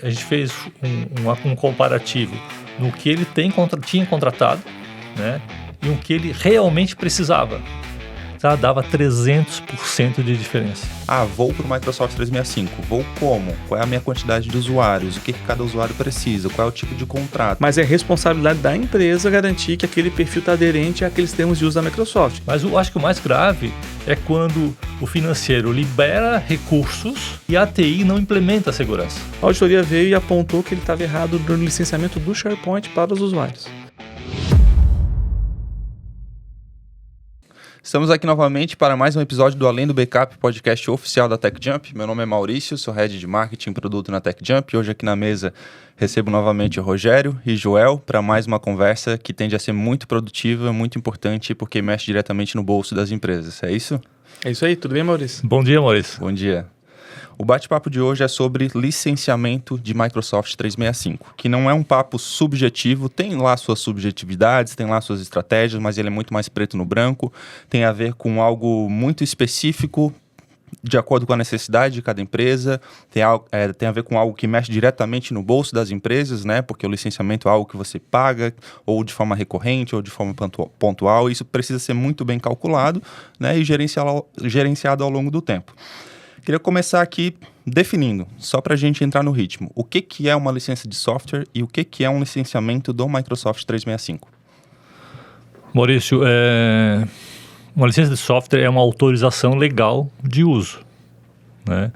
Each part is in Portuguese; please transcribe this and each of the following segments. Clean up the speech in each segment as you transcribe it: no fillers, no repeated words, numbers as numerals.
A gente fez um comparativo no que ele tinha contratado, né, e o que ele realmente precisava. Tá? Dava 300% de diferença. Vou para o Microsoft 365. Vou como? Qual é a minha quantidade de usuários? O que cada usuário precisa? Qual é o tipo de contrato? Mas é responsabilidade da empresa garantir que aquele perfil está aderente àqueles termos de uso da Microsoft. Mas eu acho que o mais grave é quando o financeiro libera recursos e a TI não implementa a segurança. A auditoria veio e apontou que ele estava errado no licenciamento do SharePoint para os usuários. Estamos aqui novamente para mais um episódio do Além do Backup, podcast oficial da TechJump. Meu nome é Maurício, sou Head de Marketing e Produto na TechJump. Hoje aqui na mesa recebo novamente o Rogério e Joel para mais uma conversa que tende a ser muito produtiva, muito importante, porque mexe diretamente no bolso das empresas. É isso? É isso aí, tudo bem, Maurício? Bom dia, Maurício. Bom dia. O bate-papo de hoje é sobre licenciamento de Microsoft 365, que não é um papo subjetivo, tem lá suas subjetividades, tem lá suas estratégias, mas ele é muito mais preto no branco, tem a ver com algo muito específico, de acordo com a necessidade de cada empresa, tem a ver com algo que mexe diretamente no bolso das empresas, né? Porque o licenciamento é algo que você paga, ou de forma recorrente, ou de forma pontual, e isso precisa ser muito bem calculado, né? E gerenciado ao longo do tempo. Queria começar aqui definindo, só para a gente entrar no ritmo, o que é uma licença de software e o que é um licenciamento do Microsoft 365? Maurício, uma licença de software é uma autorização legal de uso, né?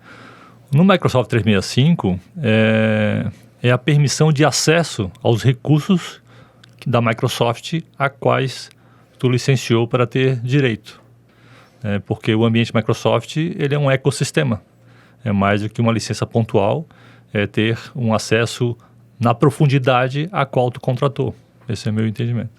No Microsoft 365, é a permissão de acesso aos recursos da Microsoft a quais tu licenciou para ter direito. Porque o ambiente Microsoft ele é um ecossistema. É mais do que uma licença pontual, é ter um acesso na profundidade a qual tu contratou. Esse é o meu entendimento.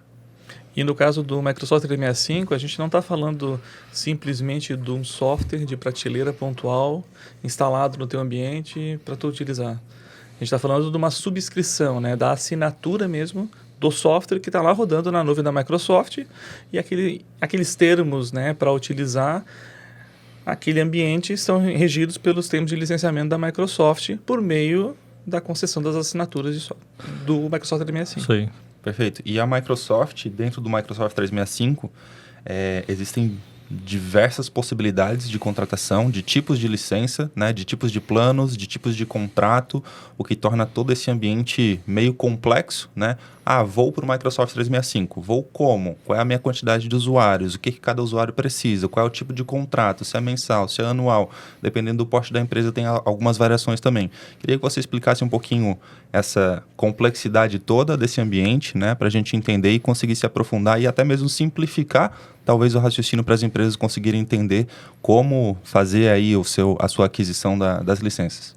E no caso do Microsoft 365, a gente não está falando simplesmente de um software de prateleira pontual instalado no teu ambiente para tu utilizar. A gente está falando de uma subscrição, né, da assinatura mesmo do software que está lá rodando na nuvem da Microsoft e aqueles termos, né, para utilizar aquele ambiente são regidos pelos termos de licenciamento da Microsoft por meio da concessão das assinaturas do Microsoft 365. Isso aí. Perfeito. E a Microsoft, dentro do Microsoft 365, existem diversas possibilidades de contratação, de tipos de licença, né, de tipos de planos, de tipos de contrato, o que torna todo esse ambiente meio complexo, né? Vou para o Microsoft 365. Vou como? Qual é a minha quantidade de usuários? O que cada usuário precisa? Qual é o tipo de contrato? Se é mensal, se é anual? Dependendo do porte da empresa, tem algumas variações também. Queria que você explicasse um pouquinho essa complexidade toda desse ambiente, né, para a gente entender e conseguir se aprofundar e até mesmo simplificar, talvez, o raciocínio para as empresas conseguirem entender como fazer aí a sua aquisição das licenças.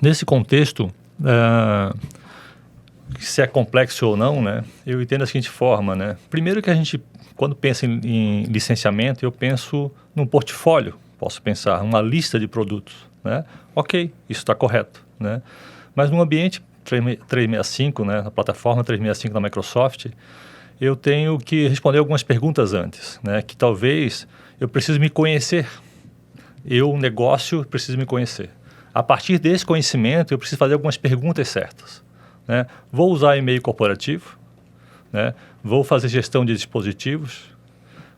Nesse contexto, se é complexo ou não, né, eu entendo da seguinte forma, né? Primeiro que a gente, quando pensa em licenciamento, eu penso num portfólio, posso pensar uma lista de produtos, né? Ok, isso está correto, né? Mas no ambiente 365, né, na plataforma 365 da Microsoft, eu tenho que responder algumas perguntas antes, né? Que talvez eu precise me conhecer, o negócio preciso me conhecer. A partir desse conhecimento, eu preciso fazer algumas perguntas certas. Né? Vou usar e-mail corporativo, né? Vou fazer gestão de dispositivos,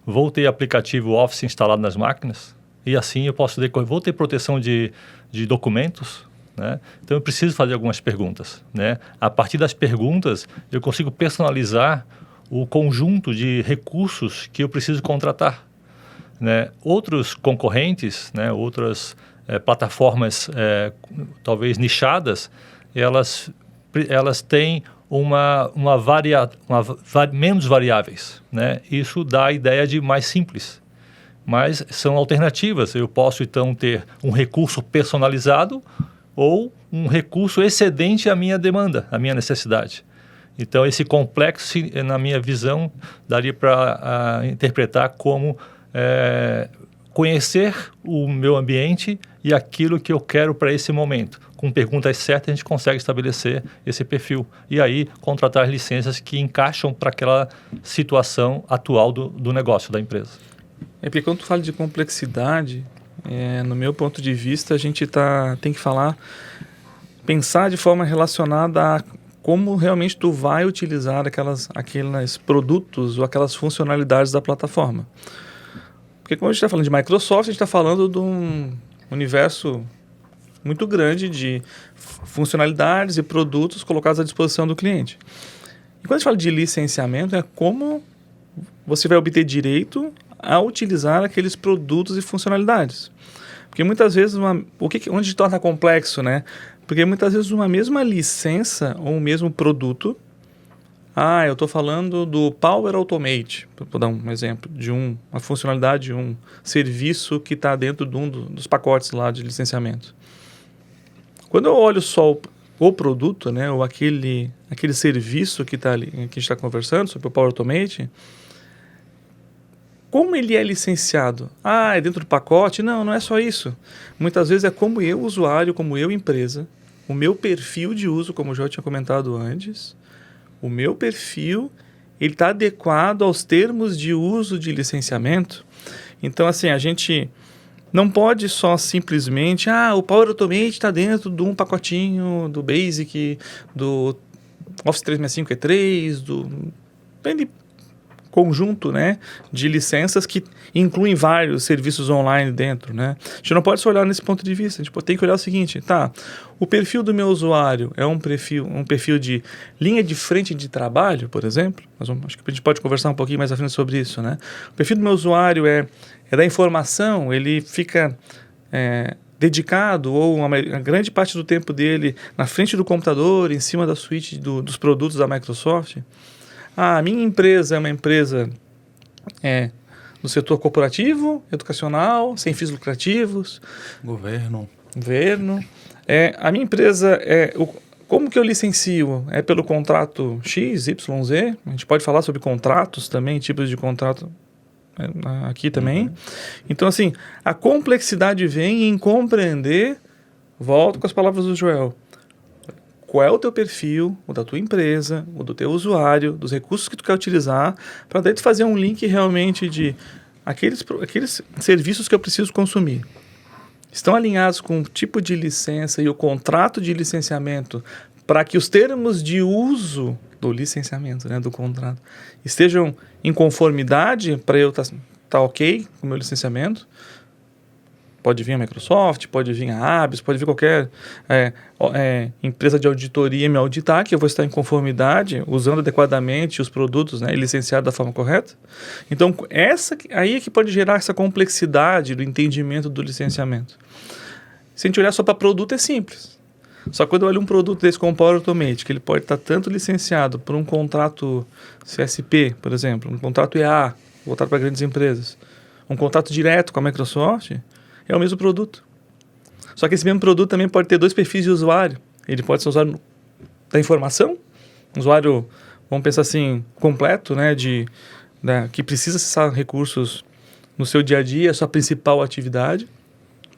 vou ter aplicativo Office instalado nas máquinas e assim eu posso decorrer. Vou ter proteção de documentos, né? Então eu preciso fazer algumas perguntas, né? A partir das perguntas eu consigo personalizar o conjunto de recursos que eu preciso contratar, né? Outros concorrentes, né? Outras plataformas talvez nichadas, elas têm menos variáveis, né? Isso dá a ideia de mais simples, mas são alternativas. Eu posso então ter um recurso personalizado ou um recurso excedente à minha demanda, à minha necessidade. Então esse complexo, na minha visão, daria para interpretar como conhecer o meu ambiente e aquilo que eu quero para esse momento. Com perguntas certas, a gente consegue estabelecer esse perfil. E aí, contratar licenças que encaixam para aquela situação atual do negócio da empresa. Porque quando tu fala de complexidade, no meu ponto de vista, a gente tem que falar pensar de forma relacionada a como realmente tu vai utilizar aqueles produtos ou aquelas funcionalidades da plataforma. Porque quando a gente está falando de Microsoft, a gente está falando de um universo muito grande de funcionalidades e produtos colocados à disposição do cliente. E quando a gente fala de licenciamento, é como você vai obter direito a utilizar aqueles produtos e funcionalidades. Porque muitas vezes, onde torna complexo, né? Porque muitas vezes uma mesma licença ou o mesmo produto, eu estou falando do Power Automate, vou dar um exemplo, de uma funcionalidade, um serviço que está dentro de dos pacotes lá de licenciamento. Quando eu olho só o produto, né, ou aquele serviço que está ali, que a gente está conversando sobre o Power Automate, como ele é licenciado? É dentro do pacote? Não é só isso. Muitas vezes é como eu, usuário, como eu, empresa, o meu perfil de uso, como eu já tinha comentado antes, o meu perfil, ele está adequado aos termos de uso de licenciamento. Então, assim, a gente não pode só simplesmente, o Power Automate está dentro de um pacotinho do Basic, do Office 365 E3, depende conjunto, né, de licenças que incluem vários serviços online dentro, né? A gente não pode só olhar nesse ponto de vista, a gente tem que olhar o seguinte, o perfil do meu usuário é um perfil de linha de frente de trabalho, por exemplo, acho que a gente pode conversar um pouquinho mais à frente sobre isso, né? O perfil do meu usuário é da informação, ele fica dedicado ou uma grande parte do tempo dele na frente do computador, em cima da suíte dos produtos da Microsoft. A minha empresa é uma empresa no setor corporativo, educacional, sem fins lucrativos. Governo. A minha empresa como que eu licencio? É pelo contrato X, Y, Z? A gente pode falar sobre contratos também, tipos de contrato aqui também. Então, assim, a complexidade vem em compreender, volto com as palavras do Joel, qual é o teu perfil, o da tua empresa, o do teu usuário, dos recursos que tu quer utilizar, para daí tu fazer um link realmente de aqueles serviços que eu preciso consumir. Estão alinhados com o tipo de licença e o contrato de licenciamento para que os termos de uso do licenciamento, né, do contrato, estejam em conformidade para eu tá ok com o meu licenciamento. Pode vir a Microsoft, pode vir a ABS, pode vir qualquer empresa de auditoria me auditar, que eu vou estar em conformidade, usando adequadamente os produtos, né, e licenciado da forma correta. Então, aí é que pode gerar essa complexidade do entendimento do licenciamento. Se a gente olhar só para produto, é simples. Só que quando eu olho um produto desse como o Power Automate, que ele pode estar tanto licenciado por um contrato CSP, por exemplo, um contrato EA, voltado para grandes empresas, um contrato direto com a Microsoft, é o mesmo produto. Só que esse mesmo produto também pode ter dois perfis de usuário. Ele pode ser usuário da informação, um usuário, vamos pensar assim, completo, né, que precisa acessar recursos no seu dia a dia, a sua principal atividade.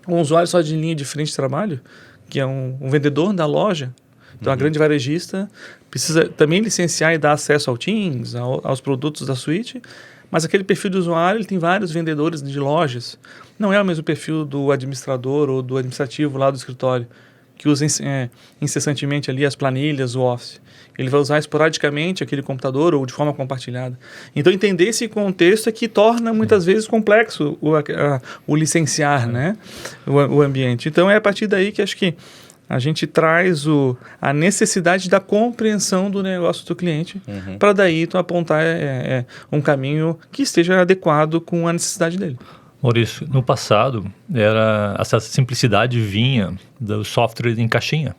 Um usuário só de linha de frente de trabalho, que é um vendedor da loja, então a grande varejista precisa também licenciar e dar acesso ao Teams, aos produtos da suíte, mas aquele perfil de usuário, ele tem vários vendedores de lojas. Não é o mesmo perfil do administrador ou do administrativo lá do escritório, que usa incessantemente ali as planilhas, o Office. Ele vai usar esporadicamente aquele computador ou de forma compartilhada. Então, entender esse contexto é que torna muitas vezes complexo o licenciar, né, o ambiente. Então, é a partir daí que acho que a gente traz a necessidade da compreensão do negócio do cliente, para daí tu apontar um caminho que esteja adequado com a necessidade dele. Maurício, no passado, essa simplicidade vinha do software em caixinha.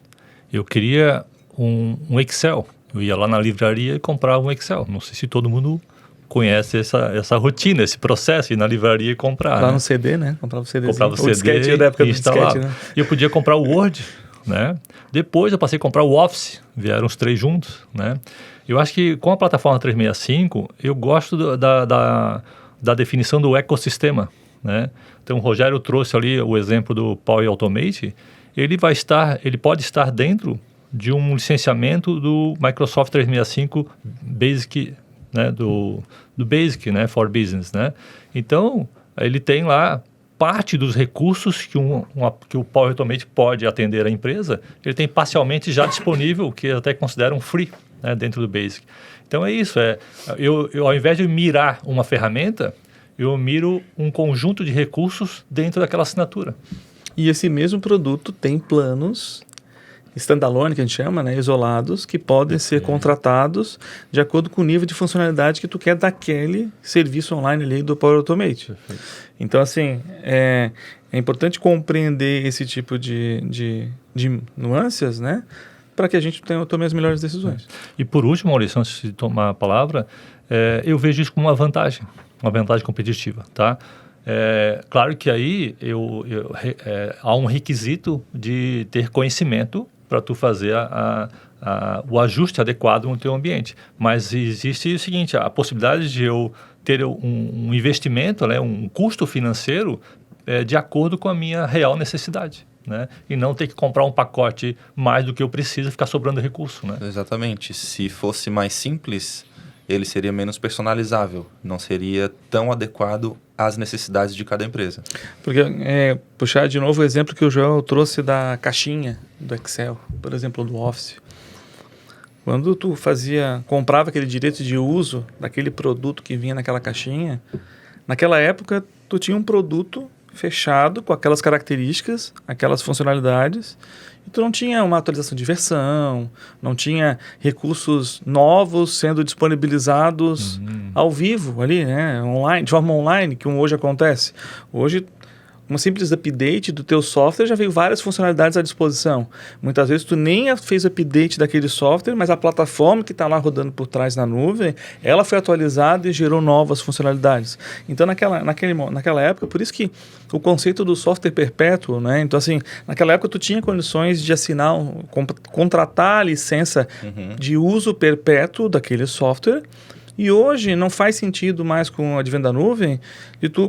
Eu queria um Excel. Eu ia lá na livraria e comprava um Excel. Não sei se todo mundo conhece essa rotina, esse processo, ir na livraria e comprar. Lá no CD, né? Comprava o CD. Comprava o CD disquete, da época e do disquete, né? E eu podia comprar o Word, né? Depois eu passei a comprar o Office, vieram os três juntos, né? Eu acho que com a plataforma 365, eu gosto da definição do ecossistema, né? Então o Rogério trouxe ali o exemplo do Power Automate, ele pode estar dentro de um licenciamento do Microsoft 365 Basic, né? do Basic, né? For Business, né? Então ele tem lá parte dos recursos que o Power Automate pode atender a empresa, ele tem parcialmente já disponível, que eu até considero um free, né, dentro do Basic. Então é isso, eu ao invés de mirar uma ferramenta, eu miro um conjunto de recursos dentro daquela assinatura. E esse mesmo produto tem planos standalone, que a gente chama, né, isolados, que podem ser contratados de acordo com o nível de funcionalidade que tu quer daquele serviço online ali do Power Automate. Perfeito. Então, assim, é importante compreender esse tipo de nuances, né, para que a gente tome as melhores decisões. E por último, Maurício, antes de tomar a palavra, eu vejo isso como uma vantagem competitiva, tá? Claro que aí há um requisito de ter conhecimento para tu fazer o ajuste adequado no teu ambiente. Mas existe o seguinte, a possibilidade de eu ter um investimento, né, um custo financeiro de acordo com a minha real necessidade, né? E não ter que comprar um pacote mais do que eu preciso e ficar sobrando recurso, né? Exatamente. Se fosse mais simples, ele seria menos personalizável, não seria tão adequado às necessidades de cada empresa. Porque, puxar de novo o exemplo que o Joel trouxe da caixinha do Excel, por exemplo, do Office. Quando tu comprava aquele direito de uso daquele produto que vinha naquela caixinha, naquela época tu tinha um produto fechado com aquelas características, aquelas funcionalidades, e tu não tinha uma atualização de versão, não tinha recursos novos sendo disponibilizados ao vivo ali, né, online, de forma online, que hoje acontece. Hoje, um simples update do teu software já veio várias funcionalidades à disposição. Muitas vezes tu nem fez update daquele software, mas a plataforma que está lá rodando por trás na nuvem, ela foi atualizada e gerou novas funcionalidades. Então, naquela época, por isso que o conceito do software perpétuo, né? Então, assim, naquela época tu tinha condições de assinar, contratar a licença de uso perpétuo daquele software. E hoje não faz sentido mais com o advento da nuvem,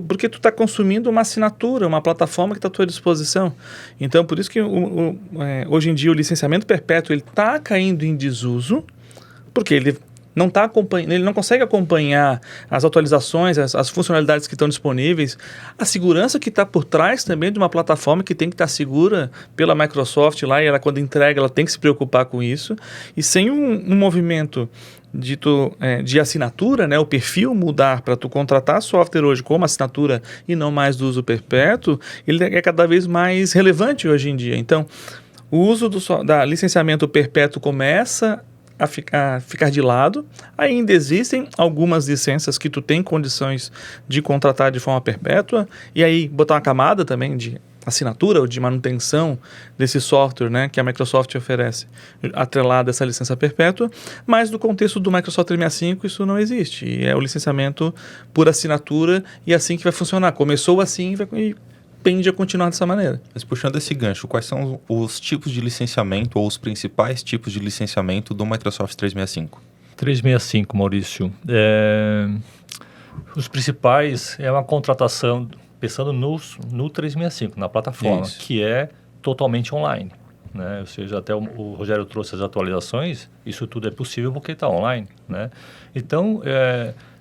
porque tu está consumindo uma assinatura, uma plataforma que está à tua disposição. Então, por isso que hoje em dia o licenciamento perpétuo está caindo em desuso, porque ele não consegue acompanhar as atualizações, as funcionalidades que estão disponíveis, a segurança que está por trás também de uma plataforma que tem que estar segura pela Microsoft lá, e ela, quando entrega, ela tem que se preocupar com isso. E sem um movimento de assinatura, né, o perfil mudar para tu contratar software hoje como assinatura e não mais do uso perpétuo, ele é cada vez mais relevante hoje em dia. Então, o uso da licenciamento perpétuo começa a ficar de lado. Ainda existem algumas licenças que tu tem condições de contratar de forma perpétua, e aí botar uma camada também de assinatura ou de manutenção desse software, né, que a Microsoft oferece, atrelado a essa licença perpétua, mas no contexto do Microsoft 365 isso não existe, e é o licenciamento por assinatura, e é assim que vai funcionar. Começou assim e tende a continuar dessa maneira. Mas puxando esse gancho, quais são os tipos de licenciamento ou os principais tipos de licenciamento do Microsoft 365? 365, Maurício. Os principais é uma contratação, pensando no 365, na plataforma, Isso. que é totalmente online, né? Ou seja, até o Rogério trouxe as atualizações, isso tudo é possível porque está online, né? Então,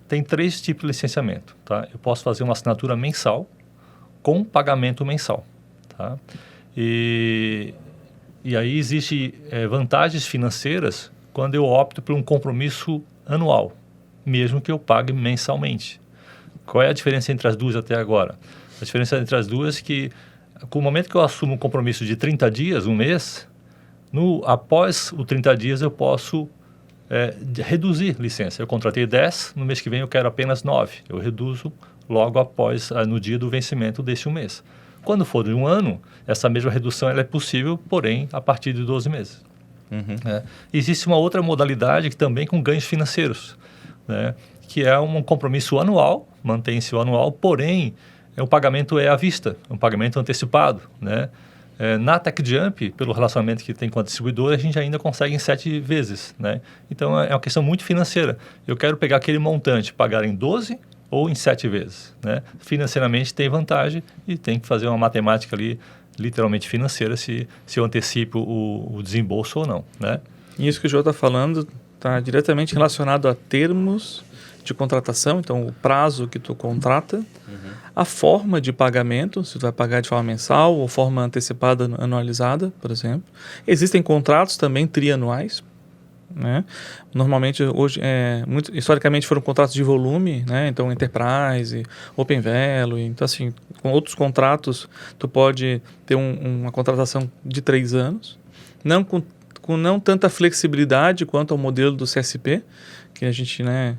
tem 3 tipos de licenciamento, tá? Eu posso fazer uma assinatura mensal com pagamento mensal, tá? E aí existe vantagens financeiras quando eu opto por um compromisso anual, mesmo que eu pague mensalmente. Qual é a diferença entre as duas até agora? A diferença entre as duas é que, com o momento que eu assumo um compromisso de 30 dias, um mês, após os 30 dias eu posso reduzir licença. Eu contratei 10, no mês que vem eu quero apenas 9. Eu reduzo logo após, no dia do vencimento desse mês. Quando for de um ano, essa mesma redução ela é possível, porém, a partir de 12 meses. Existe uma outra modalidade que também com ganhos financeiros, né, que é um compromisso anual, mantém-se o anual, porém, o pagamento é à vista, um pagamento antecipado, né? Na TechJump, pelo relacionamento que tem com a distribuidora, a gente ainda consegue em 7 vezes, né? Então, é uma questão muito financeira. Eu quero pegar aquele montante, pagar em 12 ou em 7 vezes, né? Financeiramente tem vantagem e tem que fazer uma matemática ali, literalmente financeira, se eu antecipo o desembolso ou não, né? E isso que o João está falando está diretamente relacionado a termos de contratação, então o prazo que tu contrata, a forma de pagamento, se tu vai pagar de forma mensal ou forma antecipada anualizada, por exemplo. Existem contratos também trianuais, né? Normalmente hoje historicamente foram contratos de volume, né? Então Enterprise, Open Value, então assim, com outros contratos tu pode ter uma contratação de 3 anos, não com não tanta flexibilidade quanto ao modelo do CSP, que a gente, né,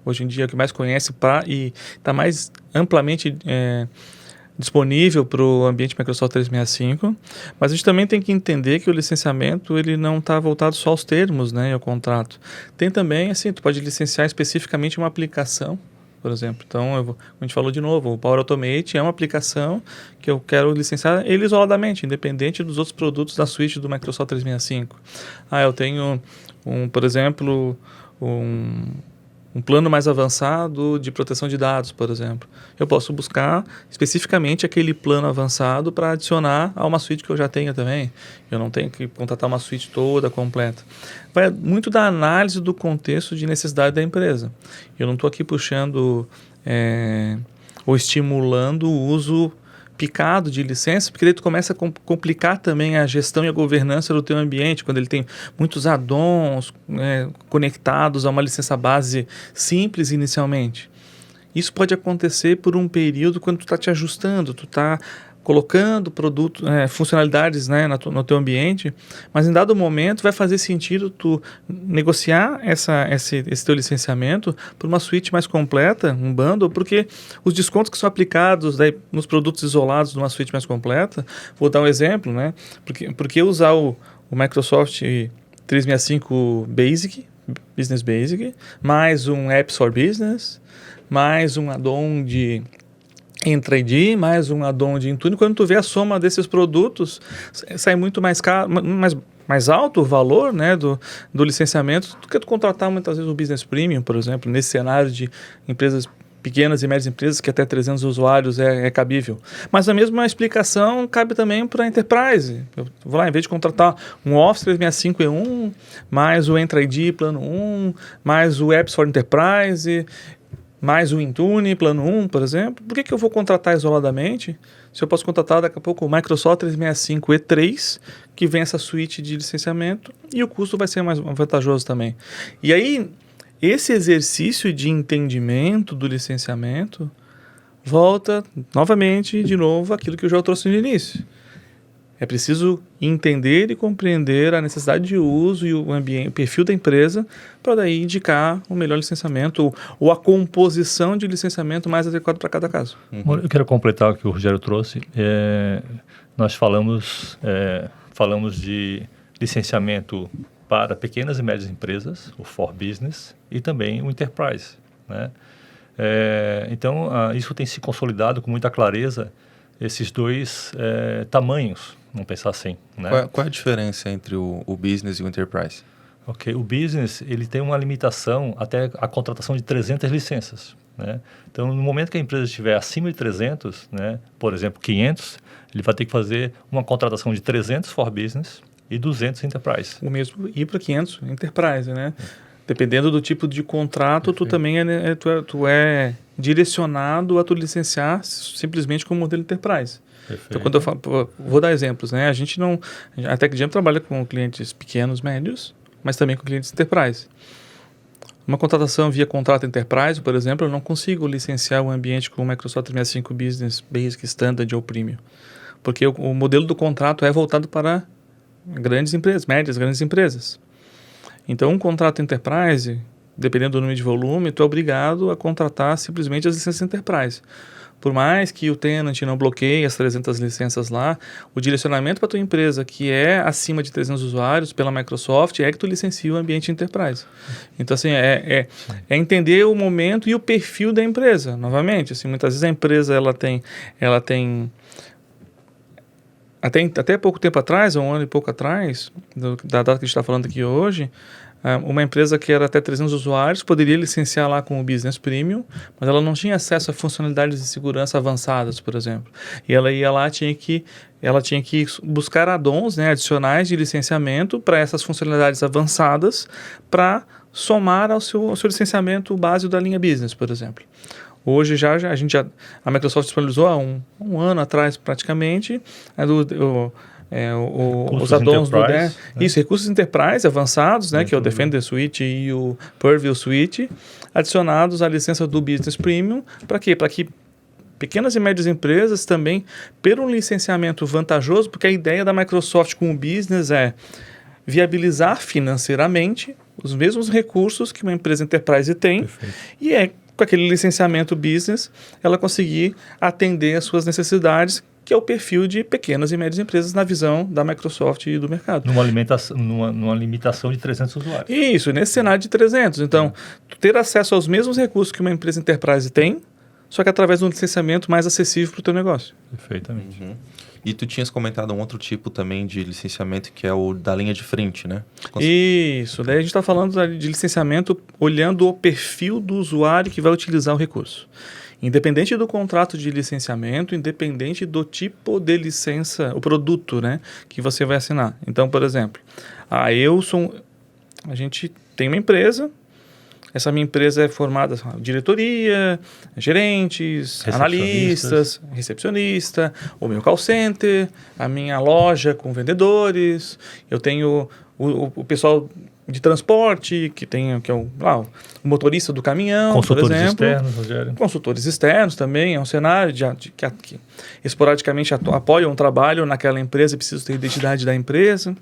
hoje em dia é o que mais conhece e está mais amplamente disponível para o ambiente Microsoft 365, mas a gente também tem que entender que o licenciamento ele não está voltado só aos termos, né, ao contrato. Tem também, assim, tu pode licenciar especificamente uma aplicação, por exemplo. Então, como a gente falou de novo, o Power Automate é uma aplicação que eu quero licenciar ele isoladamente, independente dos outros produtos da suite do Microsoft 365. Eu tenho, por exemplo, um plano mais avançado de proteção de dados, por exemplo. Eu posso buscar especificamente aquele plano avançado para adicionar a uma suite que eu já tenho também. Eu não tenho que contratar uma suite toda completa. Vai muito da análise do contexto de necessidade da empresa. Eu não estou aqui puxando ou estimulando o uso picado de licença, porque daí tu começa a complicar também a gestão e a governança do teu ambiente, quando ele tem muitos add-ons conectados a uma licença base simples inicialmente. Isso pode acontecer por um período quando tu está te ajustando, tu está colocando funcionalidades, né, no teu ambiente, mas em dado momento vai fazer sentido tu negociar esse teu licenciamento por uma suite mais completa, um bundle, porque os descontos que são aplicados nos produtos isolados de uma suite mais completa, vou dar um exemplo, né, porque usar o Microsoft 365 Basic, Business Basic, mais um Apps for Business, mais um add-on de Entra-ID, mais um add-on de Intune, quando tu vê a soma desses produtos, sai muito mais caro, mais alto o valor, né, do licenciamento do que tu contratar muitas vezes o Business Premium, por exemplo, nesse cenário de empresas pequenas e médias empresas que até 300 usuários é cabível. Mas a mesma explicação cabe também para a Enterprise. Eu vou lá, em vez de contratar um Office 365 E1, mais o Entra-ID Plano 1, mais o Apps for Enterprise, mais o Intune, plano 1, por exemplo, por que eu vou contratar isoladamente se eu posso contratar daqui a pouco o Microsoft 365 E3, que vem essa suite de licenciamento, e o custo vai ser mais vantajoso também. E aí, esse exercício de entendimento do licenciamento volta novamente, de novo, aquilo que eu já trouxe no início. É preciso entender e compreender a necessidade de uso e o perfil da empresa para daí indicar o melhor licenciamento ou a composição de licenciamento mais adequado para cada caso. Eu quero completar o que o Rogério trouxe. Nós falamos de licenciamento para pequenas e médias empresas, o For Business, e também o Enterprise, né? Então, isso tem se consolidado com muita clareza, esses dois tamanhos, vamos pensar assim, né? Qual é a diferença entre o Business e o Enterprise? Ok, o Business ele tem uma limitação até a contratação de 300 licenças, né? Então, no momento que a empresa estiver acima de 300, né, por exemplo, 500, ele vai ter que fazer uma contratação de 300 For Business e 200 Enterprise. O mesmo ir para 500 Enterprise, né? Dependendo do tipo de contrato, tu também tu é direcionado a tu licenciar simplesmente com o modelo Enterprise. Perfeito. Então, quando eu falo, vou dar exemplos, né? A Tech Jam trabalha com clientes pequenos, médios, mas também com clientes Enterprise. Uma contratação via contrato Enterprise, por exemplo, eu não consigo licenciar o ambiente com o Microsoft 365 Business Basic, Standard ou Premium, porque o modelo do contrato é voltado para grandes empresas, médias, grandes empresas. Então, um contrato Enterprise, dependendo do número de volume, tu é obrigado a contratar simplesmente as licenças Enterprise. Por mais que o tenant não bloqueie as 300 licenças lá, o direcionamento para a tua empresa, que é acima de 300 usuários pela Microsoft, é que tu licencia o ambiente Enterprise. Então, assim, é entender o momento e o perfil da empresa. Novamente, assim, muitas vezes a empresa ela tem até pouco tempo atrás, um ano e pouco atrás, da data que a gente está falando aqui hoje, uma empresa que era até 300 usuários poderia licenciar lá com o Business Premium, mas ela não tinha acesso a funcionalidades de segurança avançadas, por exemplo. E ela ia lá, ela tinha que buscar add-ons, né, adicionais de licenciamento para essas funcionalidades avançadas para somar ao seu licenciamento básico da linha Business, por exemplo. Hoje a Microsoft disponibilizou há um ano atrás praticamente os add-ons do Enterprise, né? Isso, recursos Enterprise avançados, né, que é o Defender Suite e o Purview Suite, adicionados à licença do Business Premium. Para quê? Para que pequenas e médias empresas também, por um licenciamento vantajoso, porque a ideia da Microsoft com o Business é viabilizar financeiramente os mesmos recursos que uma empresa Enterprise tem. Perfeito. E com aquele licenciamento Business, ela conseguir atender às suas necessidades, que é o perfil de pequenas e médias empresas na visão da Microsoft e do mercado. Numa limitação de 300 usuários. Isso, nesse cenário de 300. Então, ter acesso aos mesmos recursos que uma empresa Enterprise tem, só que através de um licenciamento mais acessível para o teu negócio. Perfeitamente. Uhum. E tu tinhas comentado um outro tipo também de licenciamento, que é o da linha de frente, né? Isso, daí a gente está falando de licenciamento olhando o perfil do usuário que vai utilizar o recurso. Independente do contrato de licenciamento, independente do tipo de licença, o produto, né, que você vai assinar. Então, por exemplo, a gente tem uma empresa. Essa minha empresa é formada de diretoria, gerentes, analistas, recepcionista, o meu call center, a minha loja com vendedores, eu tenho o pessoal de transporte, que é o motorista do caminhão, consultores por exemplo. Externos, Rogério. Consultores externos também, é um cenário que esporadicamente apoiam um trabalho naquela empresa e precisam ter identidade da empresa.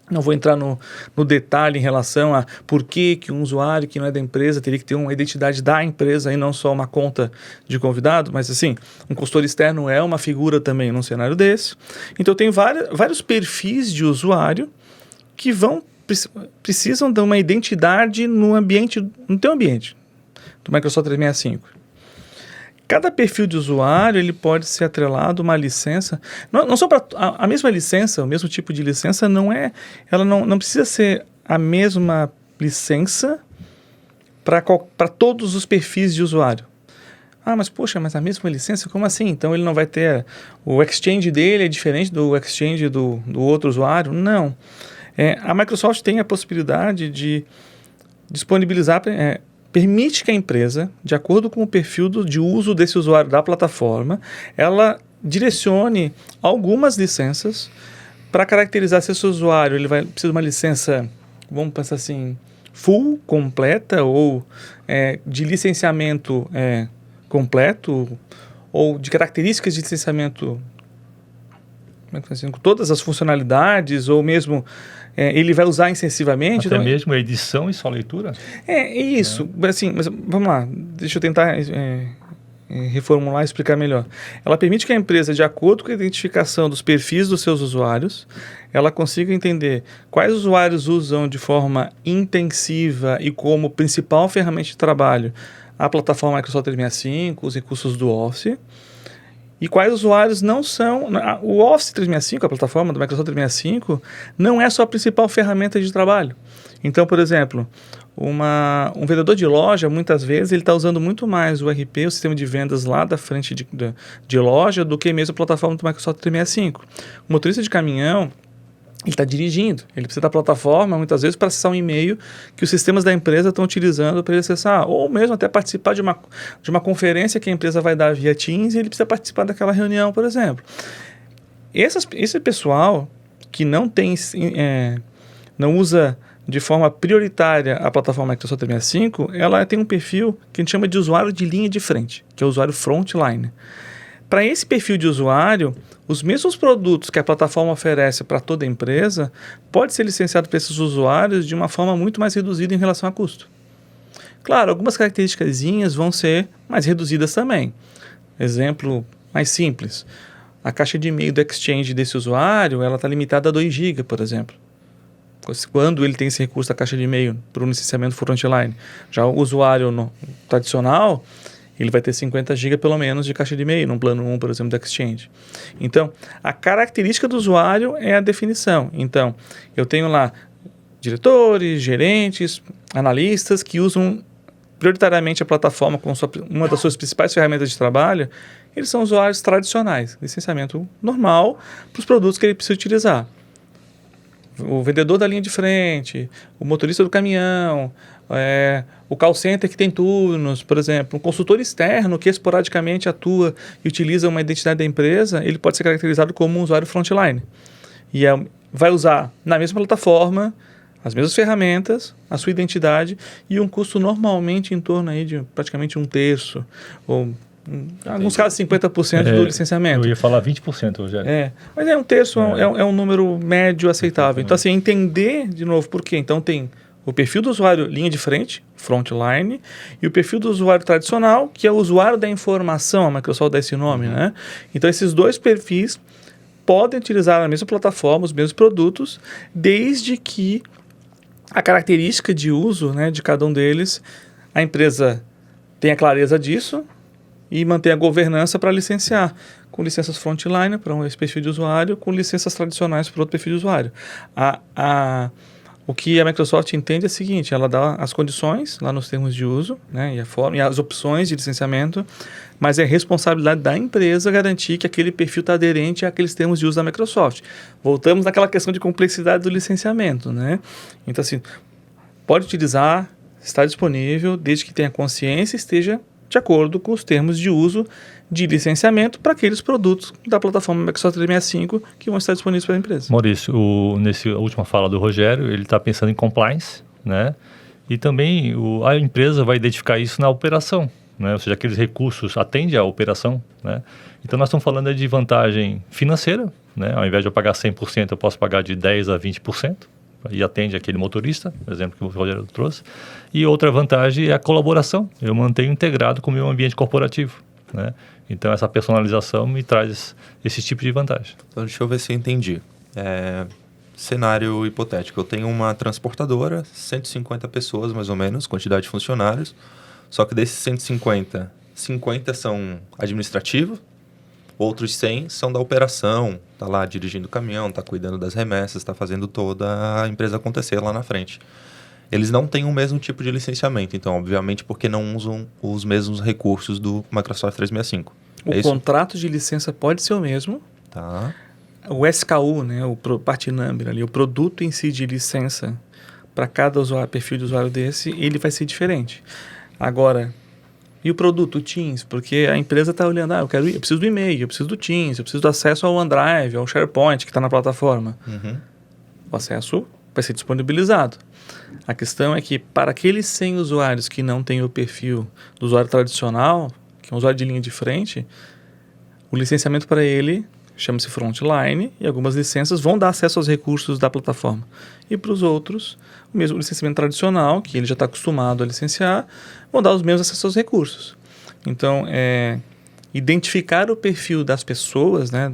Não vou entrar no detalhe em relação a por que um usuário que não é da empresa teria que ter uma identidade da empresa e não só uma conta de convidado, mas assim, um consultor externo é uma figura também num cenário desse. Então, eu tenho vários perfis de usuário que precisam de uma identidade no teu ambiente, do Microsoft 365. Cada perfil de usuário ele pode ser atrelado a uma licença. Não só para a mesma licença, o mesmo tipo de licença ela não precisa ser a mesma licença para todos os perfis de usuário. Mas poxa, mas a mesma licença? Como assim? Então ele não vai ter... O exchange dele é diferente do exchange do outro usuário? Não. A Microsoft tem a possibilidade de disponibilizar... permite que a empresa, de acordo com o perfil de uso desse usuário da plataforma, ela direcione algumas licenças para caracterizar se esse usuário precisa de uma licença, vamos pensar assim, full, completa, ou de licenciamento completo, ou de características de licenciamento com todas as funcionalidades, ou mesmo ele vai usar extensivamente. Até mesmo edição e só leitura? Isso. Assim, mas vamos lá, deixa eu tentar reformular e explicar melhor. Ela permite que a empresa, de acordo com a identificação dos perfis dos seus usuários, ela consiga entender quais usuários usam de forma intensiva e como principal ferramenta de trabalho a plataforma Microsoft 365, os recursos do Office, e quais usuários não são... O Office 365, a plataforma do Microsoft 365, não é só a principal ferramenta de trabalho. Então, por exemplo, um vendedor de loja, muitas vezes, ele está usando muito mais o RP, o sistema de vendas lá da frente de loja, do que mesmo a plataforma do Microsoft 365. O motorista de caminhão, ele está dirigindo, ele precisa da plataforma, muitas vezes, para acessar um e-mail que os sistemas da empresa estão utilizando para ele acessar, ou mesmo até participar de uma conferência que a empresa vai dar via Teams e ele precisa participar daquela reunião, por exemplo. Esse pessoal que não usa de forma prioritária a plataforma Microsoft 365, ela tem um perfil que a gente chama de usuário de linha de frente, que é o usuário frontline. Para esse perfil de usuário, os mesmos produtos que a plataforma oferece para toda a empresa pode ser licenciado para esses usuários de uma forma muito mais reduzida em relação a custo. Claro, algumas características vão ser mais reduzidas também. Exemplo mais simples. A caixa de e-mail do Exchange desse usuário está limitada a 2 GB, por exemplo. Quando ele tem esse recurso da caixa de e-mail para o licenciamento frontline. Já o usuário tradicional... ele vai ter 50 GB pelo menos de caixa de e-mail, num plano 1, por exemplo, da Exchange. Então, a característica do usuário é a definição. Então, eu tenho lá diretores, gerentes, analistas que usam prioritariamente a plataforma como uma das suas principais ferramentas de trabalho. Eles são usuários tradicionais, licenciamento normal para os produtos que ele precisa utilizar. O vendedor da linha de frente, o motorista do caminhão, o call center que tem turnos, por exemplo, um consultor externo que esporadicamente atua e utiliza uma identidade da empresa, ele pode ser caracterizado como um usuário frontline. E vai usar na mesma plataforma as mesmas ferramentas, a sua identidade e um custo normalmente em torno aí de praticamente 1/3 ou em alguns casos 50% do licenciamento. Eu ia falar 20%, Rogério. Mas 1/3 é um número médio aceitável. Então, assim, entender, de novo, por quê? Então, tem o perfil do usuário linha de frente, frontline, e o perfil do usuário tradicional, que é o usuário da informação, a Microsoft dá esse nome, né? Então, esses dois perfis podem utilizar a mesma plataforma, os mesmos produtos, desde que a característica de uso, né, de cada um deles, a empresa tenha clareza disso e mantenha a governança para licenciar, com licenças frontline para esse perfil de usuário, com licenças tradicionais para outro perfil de usuário. O que a Microsoft entende é o seguinte: ela dá as condições lá nos termos de uso, né, e a forma e as opções de licenciamento, mas é responsabilidade da empresa garantir que aquele perfil está aderente àqueles termos de uso da Microsoft. Voltamos naquela questão de complexidade do licenciamento, né? Então, assim, pode utilizar, está disponível, desde que tenha consciência e esteja de acordo com os termos de uso de licenciamento para aqueles produtos da plataforma Microsoft 365 que vão estar disponíveis para a empresa. Maurício, nessa última fala do Rogério, ele está pensando em compliance, né? E também a empresa vai identificar isso na operação, né? Ou seja, aqueles recursos atendem à operação, né? Então, nós estamos falando de vantagem financeira, né? Ao invés de eu pagar 100%, eu posso pagar de 10% a 20%. E atende aquele motorista, por exemplo, que o Rogério trouxe. E outra vantagem é a colaboração. Eu mantenho integrado com o meu ambiente corporativo, né? Então, essa personalização me traz esse tipo de vantagem. Então, deixa eu ver se eu entendi. Cenário hipotético. Eu tenho uma transportadora, 150 pessoas mais ou menos, quantidade de funcionários. Só que desses 150, 50 são administrativos, outros 100 são da operação, tá lá dirigindo o caminhão, tá cuidando das remessas, tá fazendo toda a empresa acontecer lá na frente. Eles não têm o mesmo tipo de licenciamento, então, obviamente, porque não usam os mesmos recursos do Microsoft 365. O contrato de licença pode ser o mesmo. Tá. O SKU, né, o part number ali, o produto em si de licença para cada usuário, perfil de usuário desse, ele vai ser diferente. Agora, e o produto, o Teams? Porque a empresa está olhando, eu preciso do e-mail, eu preciso do Teams, eu preciso do acesso ao OneDrive, ao SharePoint que está na plataforma. O acesso vai ser disponibilizado. A questão é que para aqueles 100 usuários que não têm o perfil do usuário tradicional, que é um usuário de linha de frente, o licenciamento para ele chama-se Frontline e algumas licenças vão dar acesso aos recursos da plataforma. E para os outros, o mesmo licenciamento tradicional, que ele já está acostumado a licenciar, vão dar os mesmos acessos aos recursos. Então, identificar o perfil das pessoas, né,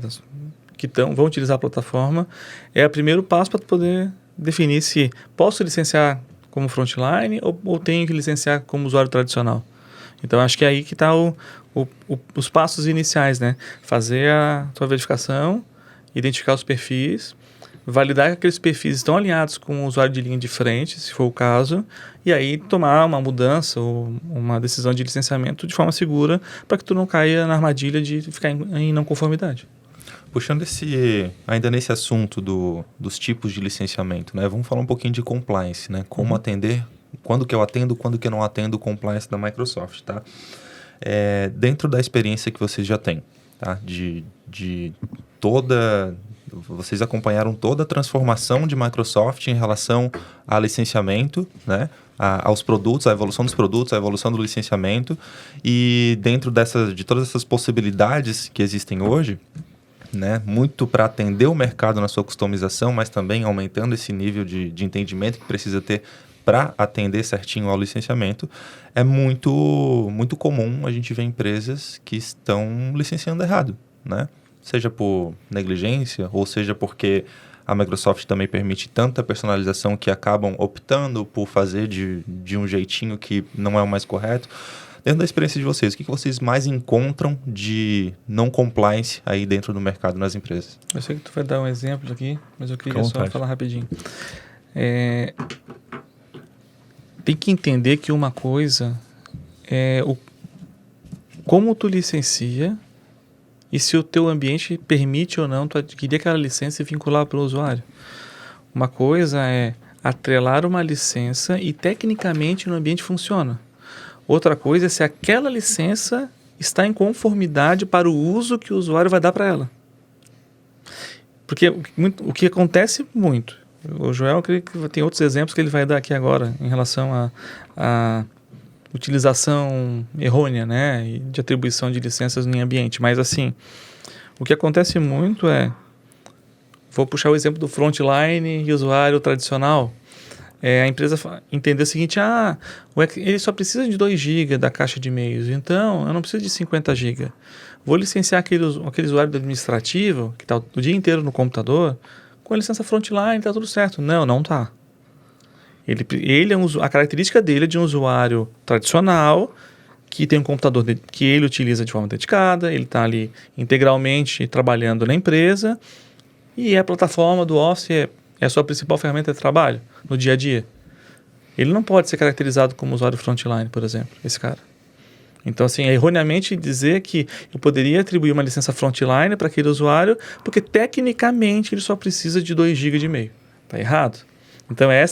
que vão utilizar a plataforma é o primeiro passo para poder definir se posso licenciar como Frontline ou tenho que licenciar como usuário tradicional. Então, acho que é aí que está os passos iniciais, né? Fazer a sua verificação, identificar os perfis, validar que aqueles perfis estão alinhados com o usuário de linha de frente, se for o caso, e aí tomar uma mudança ou uma decisão de licenciamento de forma segura para que tu não caia na armadilha de ficar em não conformidade. Puxando ainda nesse assunto dos tipos de licenciamento, né? Vamos falar um pouquinho de compliance, né? Como atender, quando que eu atendo, quando que eu não atendo o compliance da Microsoft, tá? Dentro da experiência que vocês já têm, tá? Vocês acompanharam toda a transformação de Microsoft em relação a licenciamento, né? Aos produtos, a evolução dos produtos, a evolução do licenciamento, e dentro de todas essas possibilidades que existem hoje, né? Muito para atender o mercado na sua customização, mas também aumentando esse nível de entendimento que precisa ter para atender certinho ao licenciamento. É muito, muito comum a gente ver empresas que estão licenciando errado, né? Seja por negligência, ou seja porque a Microsoft também permite tanta personalização que acabam optando por fazer de um jeitinho que não é o mais correto. Dentro da experiência de vocês, o que vocês mais encontram de não compliance aí dentro do mercado nas empresas? Eu sei que tu vai dar um exemplo aqui, mas eu queria Com só vontade. falar rapidinho. Tem que entender que uma coisa é como tu licencia e se o teu ambiente permite ou não tu adquirir aquela licença e vincular para o usuário. Uma coisa é atrelar uma licença e tecnicamente no ambiente funciona. Outra coisa é se aquela licença está em conformidade para o uso que o usuário vai dar para ela. Porque o que acontece muito, o Joel, eu creio que tem outros exemplos que ele vai dar aqui agora em relação a utilização errônea, né, e de atribuição de licenças em ambiente. Mas assim, o que acontece muito vou puxar o exemplo do frontline e usuário tradicional. A empresa entender o seguinte, ele só precisa de 2 GB da caixa de e-mails, então eu não preciso de 50 GB. Vou licenciar aquele usuário administrativo, que está o dia inteiro no computador, com a licença frontline, está tudo certo. Não está. A característica dele é de um usuário tradicional, que tem um computador que ele utiliza de forma dedicada, ele está ali integralmente trabalhando na empresa, e a plataforma do Office é a sua principal ferramenta de trabalho no dia a dia. Ele não pode ser caracterizado como usuário frontline, por exemplo, esse cara. Então, assim, é erroneamente dizer que eu poderia atribuir uma licença frontline para aquele usuário, porque tecnicamente ele só precisa de 2 GB de e-mail. Está errado. Então, é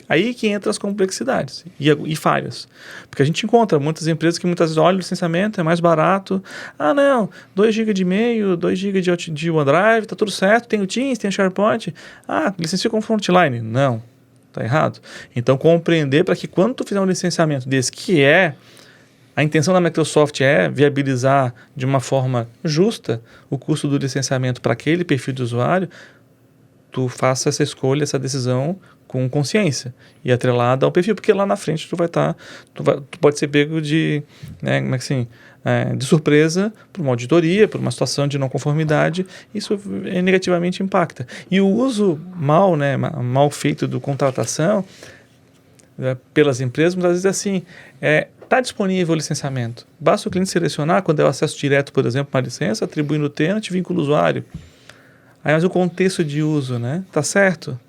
aí que entra as complexidades e falhas. Porque a gente encontra muitas empresas que muitas vezes olham o licenciamento, é mais barato. Não, 2 GB de e-mail, 2 GB de OneDrive, está tudo certo, tem o Teams, tem o SharePoint. Licencia com frontline. Não, está errado. Então, compreender para que quando tu fizer um licenciamento desse, que a intenção da Microsoft é viabilizar de uma forma justa o custo do licenciamento para aquele perfil de usuário, tu faça essa escolha, essa decisão com consciência e atrelada ao perfil, porque lá na frente tu pode ser pego de, né, de surpresa por uma auditoria, por uma situação de não conformidade, isso negativamente impacta. E o uso mal feito do contratação pelas empresas, muitas vezes é assim, está disponível o licenciamento, basta o cliente selecionar, quando é o acesso direto, por exemplo, uma licença, atribuindo o tenant, vincula o usuário. Aí, mas o contexto de uso, né? Tá certo?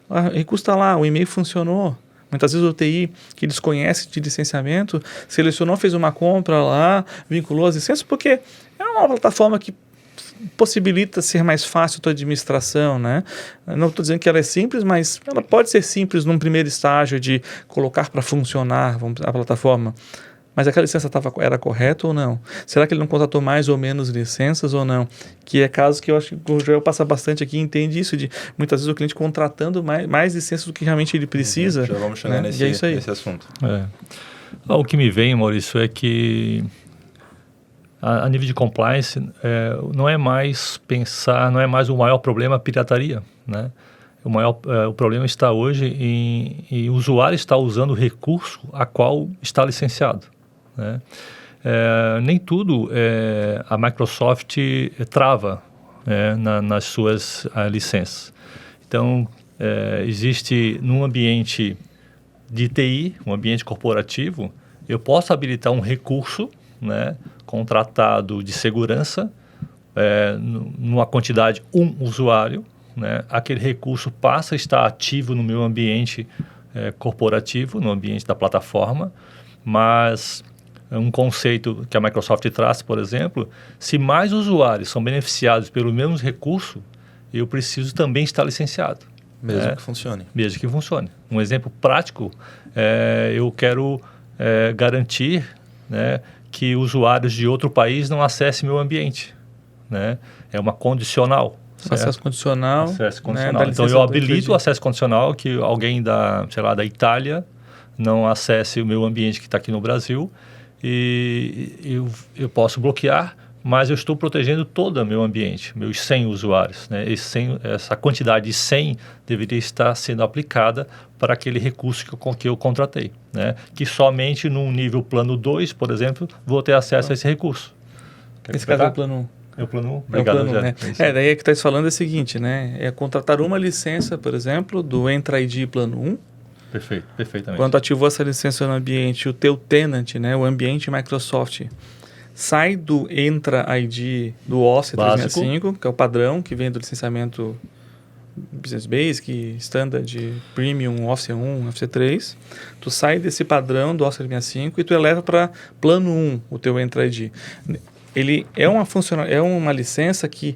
O recurso está lá, o e-mail funcionou. Muitas vezes o TI, que desconhece de licenciamento, selecionou, fez uma compra lá, vinculou as licenças, porque é uma plataforma que possibilita ser mais fácil a tua administração, né? Eu não estou dizendo que ela é simples, mas ela pode ser simples num primeiro estágio de colocar para funcionar a plataforma. Mas aquela licença era correta ou não? Será que ele não contratou mais ou menos licenças ou não? Que é caso que eu acho que o Joel passa bastante aqui e entende isso, de muitas vezes o cliente contratando mais licenças do que realmente ele precisa. Já vamos chegar né? nesse assunto. O que me vem, Maurício, é que a nível de compliance não é mais o maior problema a pirataria, né? O problema está hoje em o usuário estar usando o recurso a qual está licenciado, né? Nem tudo a Microsoft trava nas suas licenças. Então, existe num ambiente de TI, um ambiente corporativo, eu posso habilitar um recurso, né, contratado de segurança, numa quantidade usuário, né, aquele recurso passa a estar ativo no meu ambiente corporativo, no ambiente da plataforma, mas um conceito que a Microsoft traz, por exemplo, se mais usuários são beneficiados pelo mesmo recurso, eu preciso também estar licenciado. Mesmo que funcione. Mesmo que funcione. Um exemplo prático, eu quero garantir, né, que usuários de outro país não acessem meu ambiente, né? É uma condicional. Acesso condicional. Acesso condicional. Né? Então, eu habilito o acesso condicional que alguém da Itália não acesse o meu ambiente que está aqui no Brasil e eu posso bloquear, mas eu estou protegendo todo o meu ambiente, meus 100 usuários, né? Essa quantidade de 100 deveria estar sendo aplicada para aquele recurso que eu contratei, né? Que somente no nível plano 2, por exemplo, vou ter acesso a esse recurso. Esse caso é o plano 1. É o plano 1? Obrigado, plano, né? Daí que está falando é o seguinte, né? É contratar uma licença, por exemplo, do Entra ID plano 1. Perfeitamente. Quando ativou essa licença no ambiente, o teu tenant, né, o ambiente Microsoft, sai do Entra ID do Office 365, que é o padrão que vem do licenciamento Business Basic, Standard, Premium, Office 1, Office 3. Tu sai desse padrão do Office 365 e tu eleva para plano 1 o teu Entra ID. Ele é uma licença que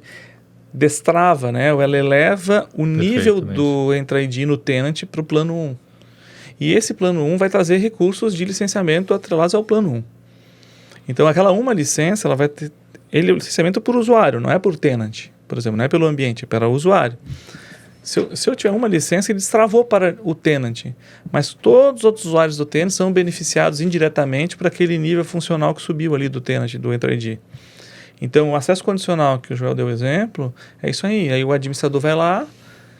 destrava, né? Ela eleva o nível do Entra ID no tenant para o plano 1. E esse plano 1 vai trazer recursos de licenciamento atrelados ao plano 1. Então, aquela uma licença, ela vai ter... Ele é o licenciamento por usuário, não é por tenant. Por exemplo, não é pelo ambiente, é para o usuário. Se eu tiver uma licença, ele destravou para o tenant. Mas todos os outros usuários do tenant são beneficiados indiretamente por aquele nível funcional que subiu ali do tenant, do Entra ID. Então, o acesso condicional, que o Joel deu exemplo, é isso aí. Aí o administrador vai lá,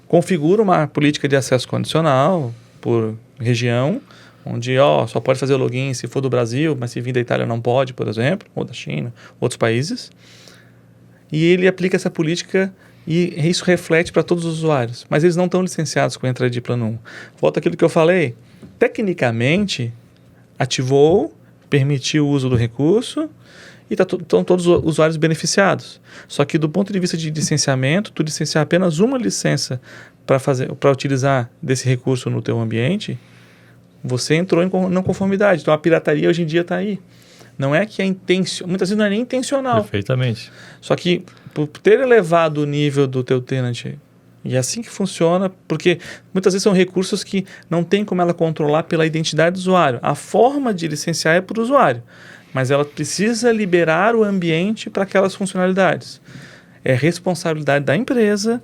configura uma política de acesso condicional por região, onde só pode fazer o login se for do Brasil, mas se vir da Itália não pode, por exemplo, ou da China, outros países. E ele aplica essa política e isso reflete para todos os usuários. Mas eles não estão licenciados com a entrada de plano 1. Volta àquilo que eu falei. Tecnicamente, ativou, permitiu o uso do recurso e estão todos os usuários beneficiados. Só que do ponto de vista de licenciamento, tu licenciar apenas uma licença para utilizar desse recurso no teu ambiente, você entrou em não conformidade. Então a pirataria hoje em dia está aí. Não é que é intencional, muitas vezes não é nem intencional. Perfeitamente. Só que por ter elevado o nível do teu tenant, e é assim que funciona, porque muitas vezes são recursos que não tem como ela controlar pela identidade do usuário. A forma de licenciar é para o usuário, mas ela precisa liberar o ambiente para aquelas funcionalidades. É responsabilidade da empresa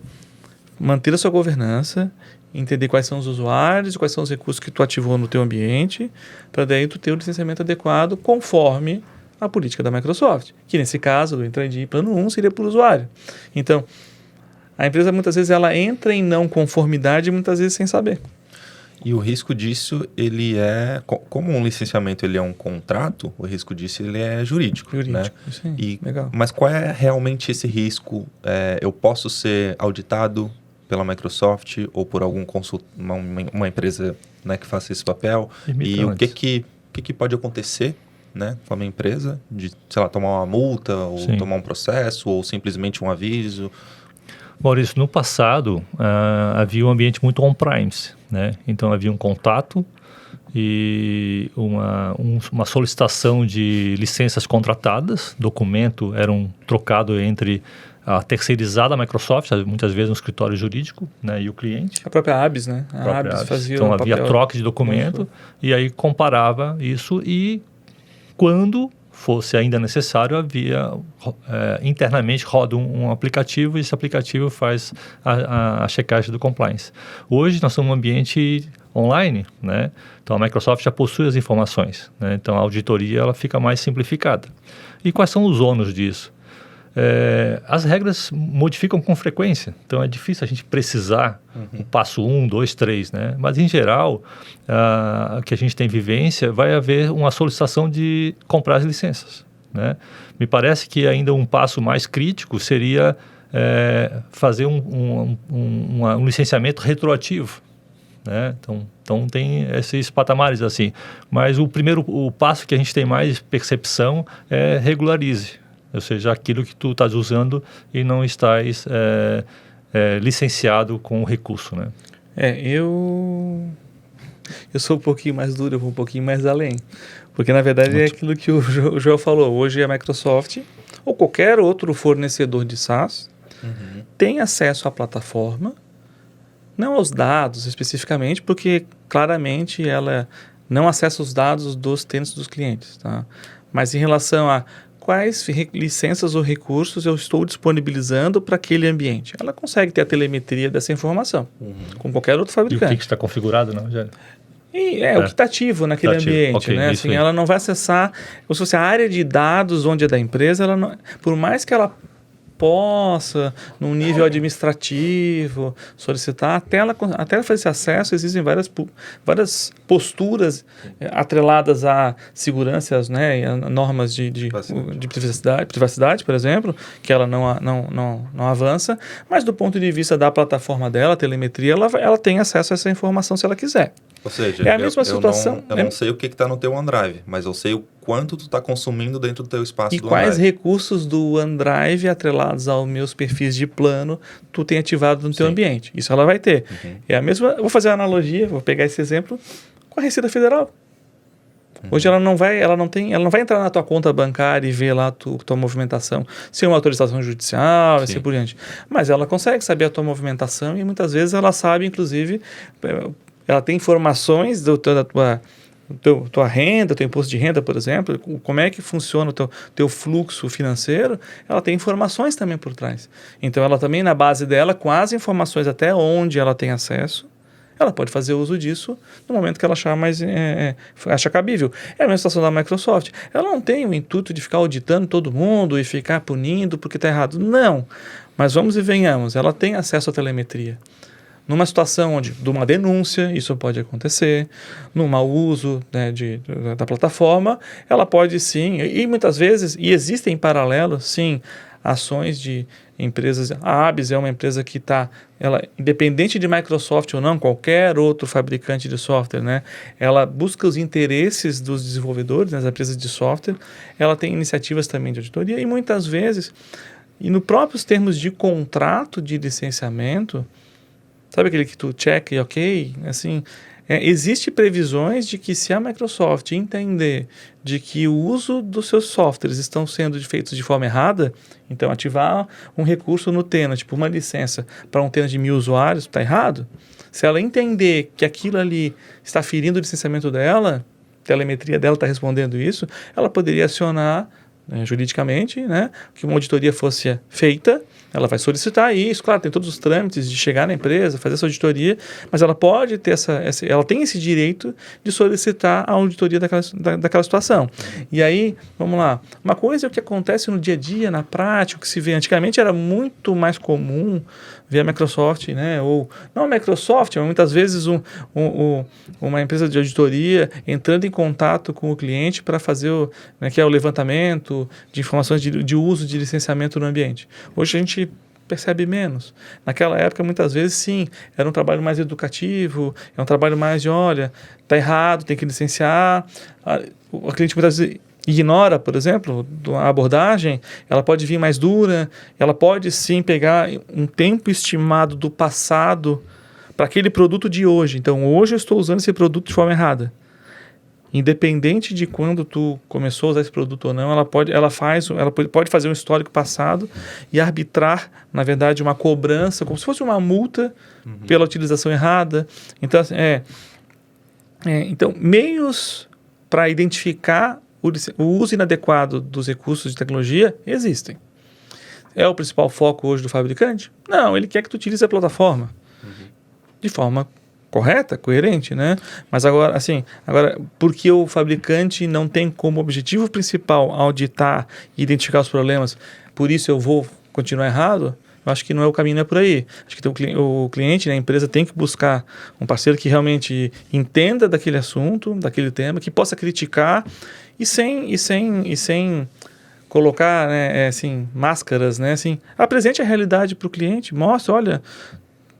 manter a sua governança, entender quais são os usuários, quais são os recursos que tu ativou no teu ambiente, para daí tu ter o licenciamento adequado conforme a política da Microsoft, que nesse caso, do Entra ID plano 1 seria por usuário. Então, a empresa muitas vezes ela entra em não conformidade, muitas vezes sem saber. E o risco disso, ele é... Como um licenciamento ele é um contrato, o risco disso ele é jurídico. Né? Sim, legal. Mas qual é realmente esse risco? Eu posso ser auditado pela Microsoft ou por algum uma empresa, né, que faça esse papel? E o que pode acontecer, né, com a minha empresa? De, sei lá, tomar uma multa, ou tomar um processo, ou simplesmente um aviso? Maurício, no passado havia um ambiente muito on-premise, né? Então havia um contato e uma solicitação de licenças contratadas, documento era trocado entre a terceirizada Microsoft, muitas vezes no escritório jurídico, né, e o cliente. A própria ABS, né? A ABS fazia então havia troca de documento e aí comparava isso e quando fosse ainda necessário, havia internamente roda um aplicativo e esse aplicativo faz a checagem do compliance. Hoje nós somos um ambiente online, né? Então a Microsoft já possui as informações, né? Então a auditoria ela fica mais simplificada. E quais são os ônus disso? As regras modificam com frequência, então é difícil a gente precisar o passo 1, 2, 3, né? Mas em geral, que a gente tem vivência, vai haver uma solicitação de comprar as licenças, né? Me parece que ainda um passo mais crítico seria fazer um licenciamento retroativo, né? Então tem esses patamares assim, mas o passo que a gente tem mais percepção é regularize. Ou seja, aquilo que tu estás usando e não estás licenciado com o recurso, né? Eu sou um pouquinho mais duro, eu vou um pouquinho mais além. Porque, na verdade, é aquilo que o Joel falou. Hoje a Microsoft, ou qualquer outro fornecedor de SaaS, tem acesso à plataforma, não aos dados especificamente, porque claramente ela não acessa os dados dos tenants dos clientes, tá? Mas em relação a quais licenças ou recursos eu estou disponibilizando para aquele ambiente. Ela consegue ter a telemetria dessa informação, com qualquer outro fabricante. E o que está configurado, não, Rogério? E o que está ativo naquele ambiente, okay, né? Assim, ela não vai acessar, como se fosse a área de dados onde é da empresa, ela não, por mais que ela possa, num nível administrativo, solicitar, até ela fazer esse acesso, existem várias posturas atreladas a seguranças, né, a normas de privacidade, por exemplo, que ela não avança, mas do ponto de vista da plataforma dela, a telemetria, ela tem acesso a essa informação se ela quiser. Ou seja, É a mesma situação. Eu não sei o que está no teu OneDrive, mas eu sei o quanto tu está consumindo dentro do teu espaço E do quais OneDrive. recursos do OneDrive atrelados aos meus perfis de plano tu tem ativado no teu Sim. ambiente. Isso ela vai ter. É a mesma. Vou fazer uma analogia, vou pegar esse exemplo com a Receita Federal. Hoje ela não vai entrar na tua conta bancária e ver lá tua movimentação, sem uma autorização judicial, e assim por diante. Mas ela consegue saber a tua movimentação e muitas vezes ela sabe, inclusive, ela tem informações da tua renda, teu imposto de renda, por exemplo, como é que funciona o teu fluxo financeiro, ela tem informações também por trás. Então ela também, na base dela, com as informações até onde ela tem acesso, ela pode fazer uso disso no momento que ela achar acha cabível. É a mesma situação da Microsoft. Ela não tem o intuito de ficar auditando todo mundo e ficar punindo porque está errado. Não. Mas vamos e venhamos, ela tem acesso à telemetria. Numa situação onde, de uma denúncia, isso pode acontecer, no mau uso, né, da plataforma, ela pode sim, e muitas vezes, e existem em paralelo, sim, ações de empresas. A ABS é uma empresa que está, independente de Microsoft ou não, qualquer outro fabricante de software, né, ela busca os interesses dos desenvolvedores, das empresas de software, ela tem iniciativas também de auditoria e muitas vezes, e nos próprios termos de contrato de licenciamento, sabe aquele que tu check e ok? Assim, existe previsões de que se a Microsoft entender de que o uso dos seus softwares estão sendo feitos de forma errada, então ativar um recurso no Tenant, tipo uma licença para um Tenant de 1.000 usuários, está errado. Se ela entender que aquilo ali está ferindo o licenciamento dela, a telemetria dela está respondendo isso, ela poderia acionar juridicamente, né, que uma auditoria fosse feita. Ela vai solicitar isso, claro, tem todos os trâmites de chegar na empresa, fazer essa auditoria, mas ela pode ter ela tem esse direito de solicitar a auditoria daquela situação. E aí, vamos lá, uma coisa é o que acontece no dia a dia, na prática, o que se vê antigamente era muito mais comum ver a Microsoft, né, ou não a Microsoft, mas muitas vezes uma empresa de auditoria entrando em contato com o cliente para fazer que é o levantamento de informações de uso de licenciamento no ambiente. Hoje a gente percebe menos. Naquela época, muitas vezes, sim, era um trabalho mais educativo, é um trabalho mais de, olha, está errado, tem que licenciar. O cliente muitas vezes ignora, por exemplo, a abordagem, ela pode vir mais dura, ela pode, sim, pegar um tempo estimado do passado para aquele produto de hoje. Então, hoje eu estou usando esse produto de forma errada. Independente de quando tu começou a usar esse produto ou não, ela pode fazer um histórico passado e arbitrar, na verdade, uma cobrança, como se fosse uma multa pela utilização errada. Então, então meios para identificar o uso inadequado dos recursos de tecnologia existem. É o principal foco hoje do fabricante? Não, ele quer que tu utilize a plataforma de forma correta, coerente, né? Mas agora, porque o fabricante não tem como objetivo principal auditar e identificar os problemas, por isso eu vou continuar errado? Eu acho que não é o caminho, não é por aí. Acho que o cliente, né, a empresa tem que buscar um parceiro que realmente entenda daquele assunto, daquele tema, que possa criticar e sem colocar, né, máscaras, né? Apresente a realidade para o cliente, mostre, olha,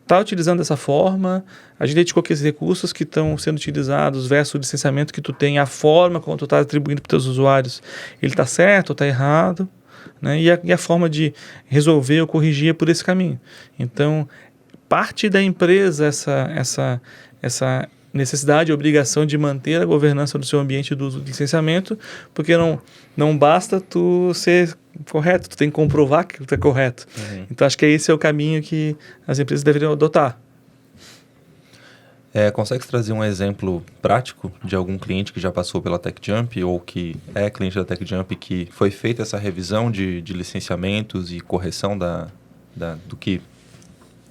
está utilizando dessa forma, a gente identificou que esses recursos que estão sendo utilizados versus o licenciamento que tu tem, a forma como tu está atribuindo para os teus usuários, ele está certo ou está errado, né? E a forma de resolver ou corrigir é por esse caminho. Então, parte da empresa essa necessidade e obrigação de manter a governança do seu ambiente do uso do licenciamento, porque não basta tu ser correto, tu tem que comprovar que tu é correto. Então, acho que esse é o caminho que as empresas deveriam adotar. Consegue trazer um exemplo prático de algum cliente que já passou pela TechJump ou que é cliente da TechJump que foi feita essa revisão de licenciamentos e correção do que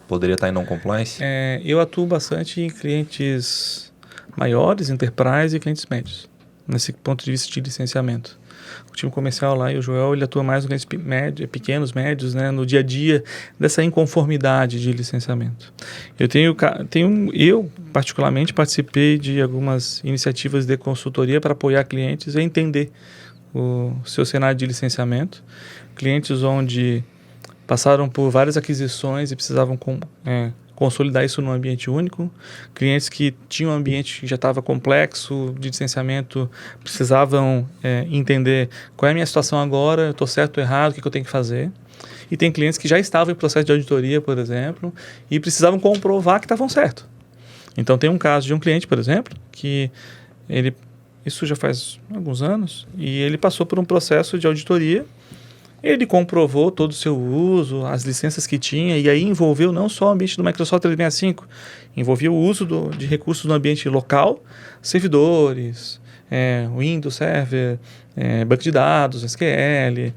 poderia estar em non-compliance? Eu atuo bastante em clientes maiores, enterprise e clientes médios, nesse ponto de vista de licenciamento. O time comercial lá e o Joel, ele atua mais nos clientes pequenos, médios, né, no dia a dia dessa inconformidade de licenciamento. Eu particularmente participei de algumas iniciativas de consultoria para apoiar clientes a entender o seu cenário de licenciamento. Clientes onde passaram por várias aquisições e precisavam consolidar isso num ambiente único. Clientes que tinham um ambiente que já estava complexo de licenciamento, precisavam entender qual é a minha situação agora, eu estou certo ou errado, o que eu tenho que fazer. E tem clientes que já estavam em processo de auditoria, por exemplo, e precisavam comprovar que estavam certo. Então tem um caso de um cliente, por exemplo, que isso já faz alguns anos, e ele passou por um processo de auditoria. Ele comprovou todo o seu uso, as licenças que tinha, e aí envolveu não só o ambiente do Microsoft 365, envolvia o uso de recursos no ambiente local, servidores, Windows Server, banco de dados, SQL,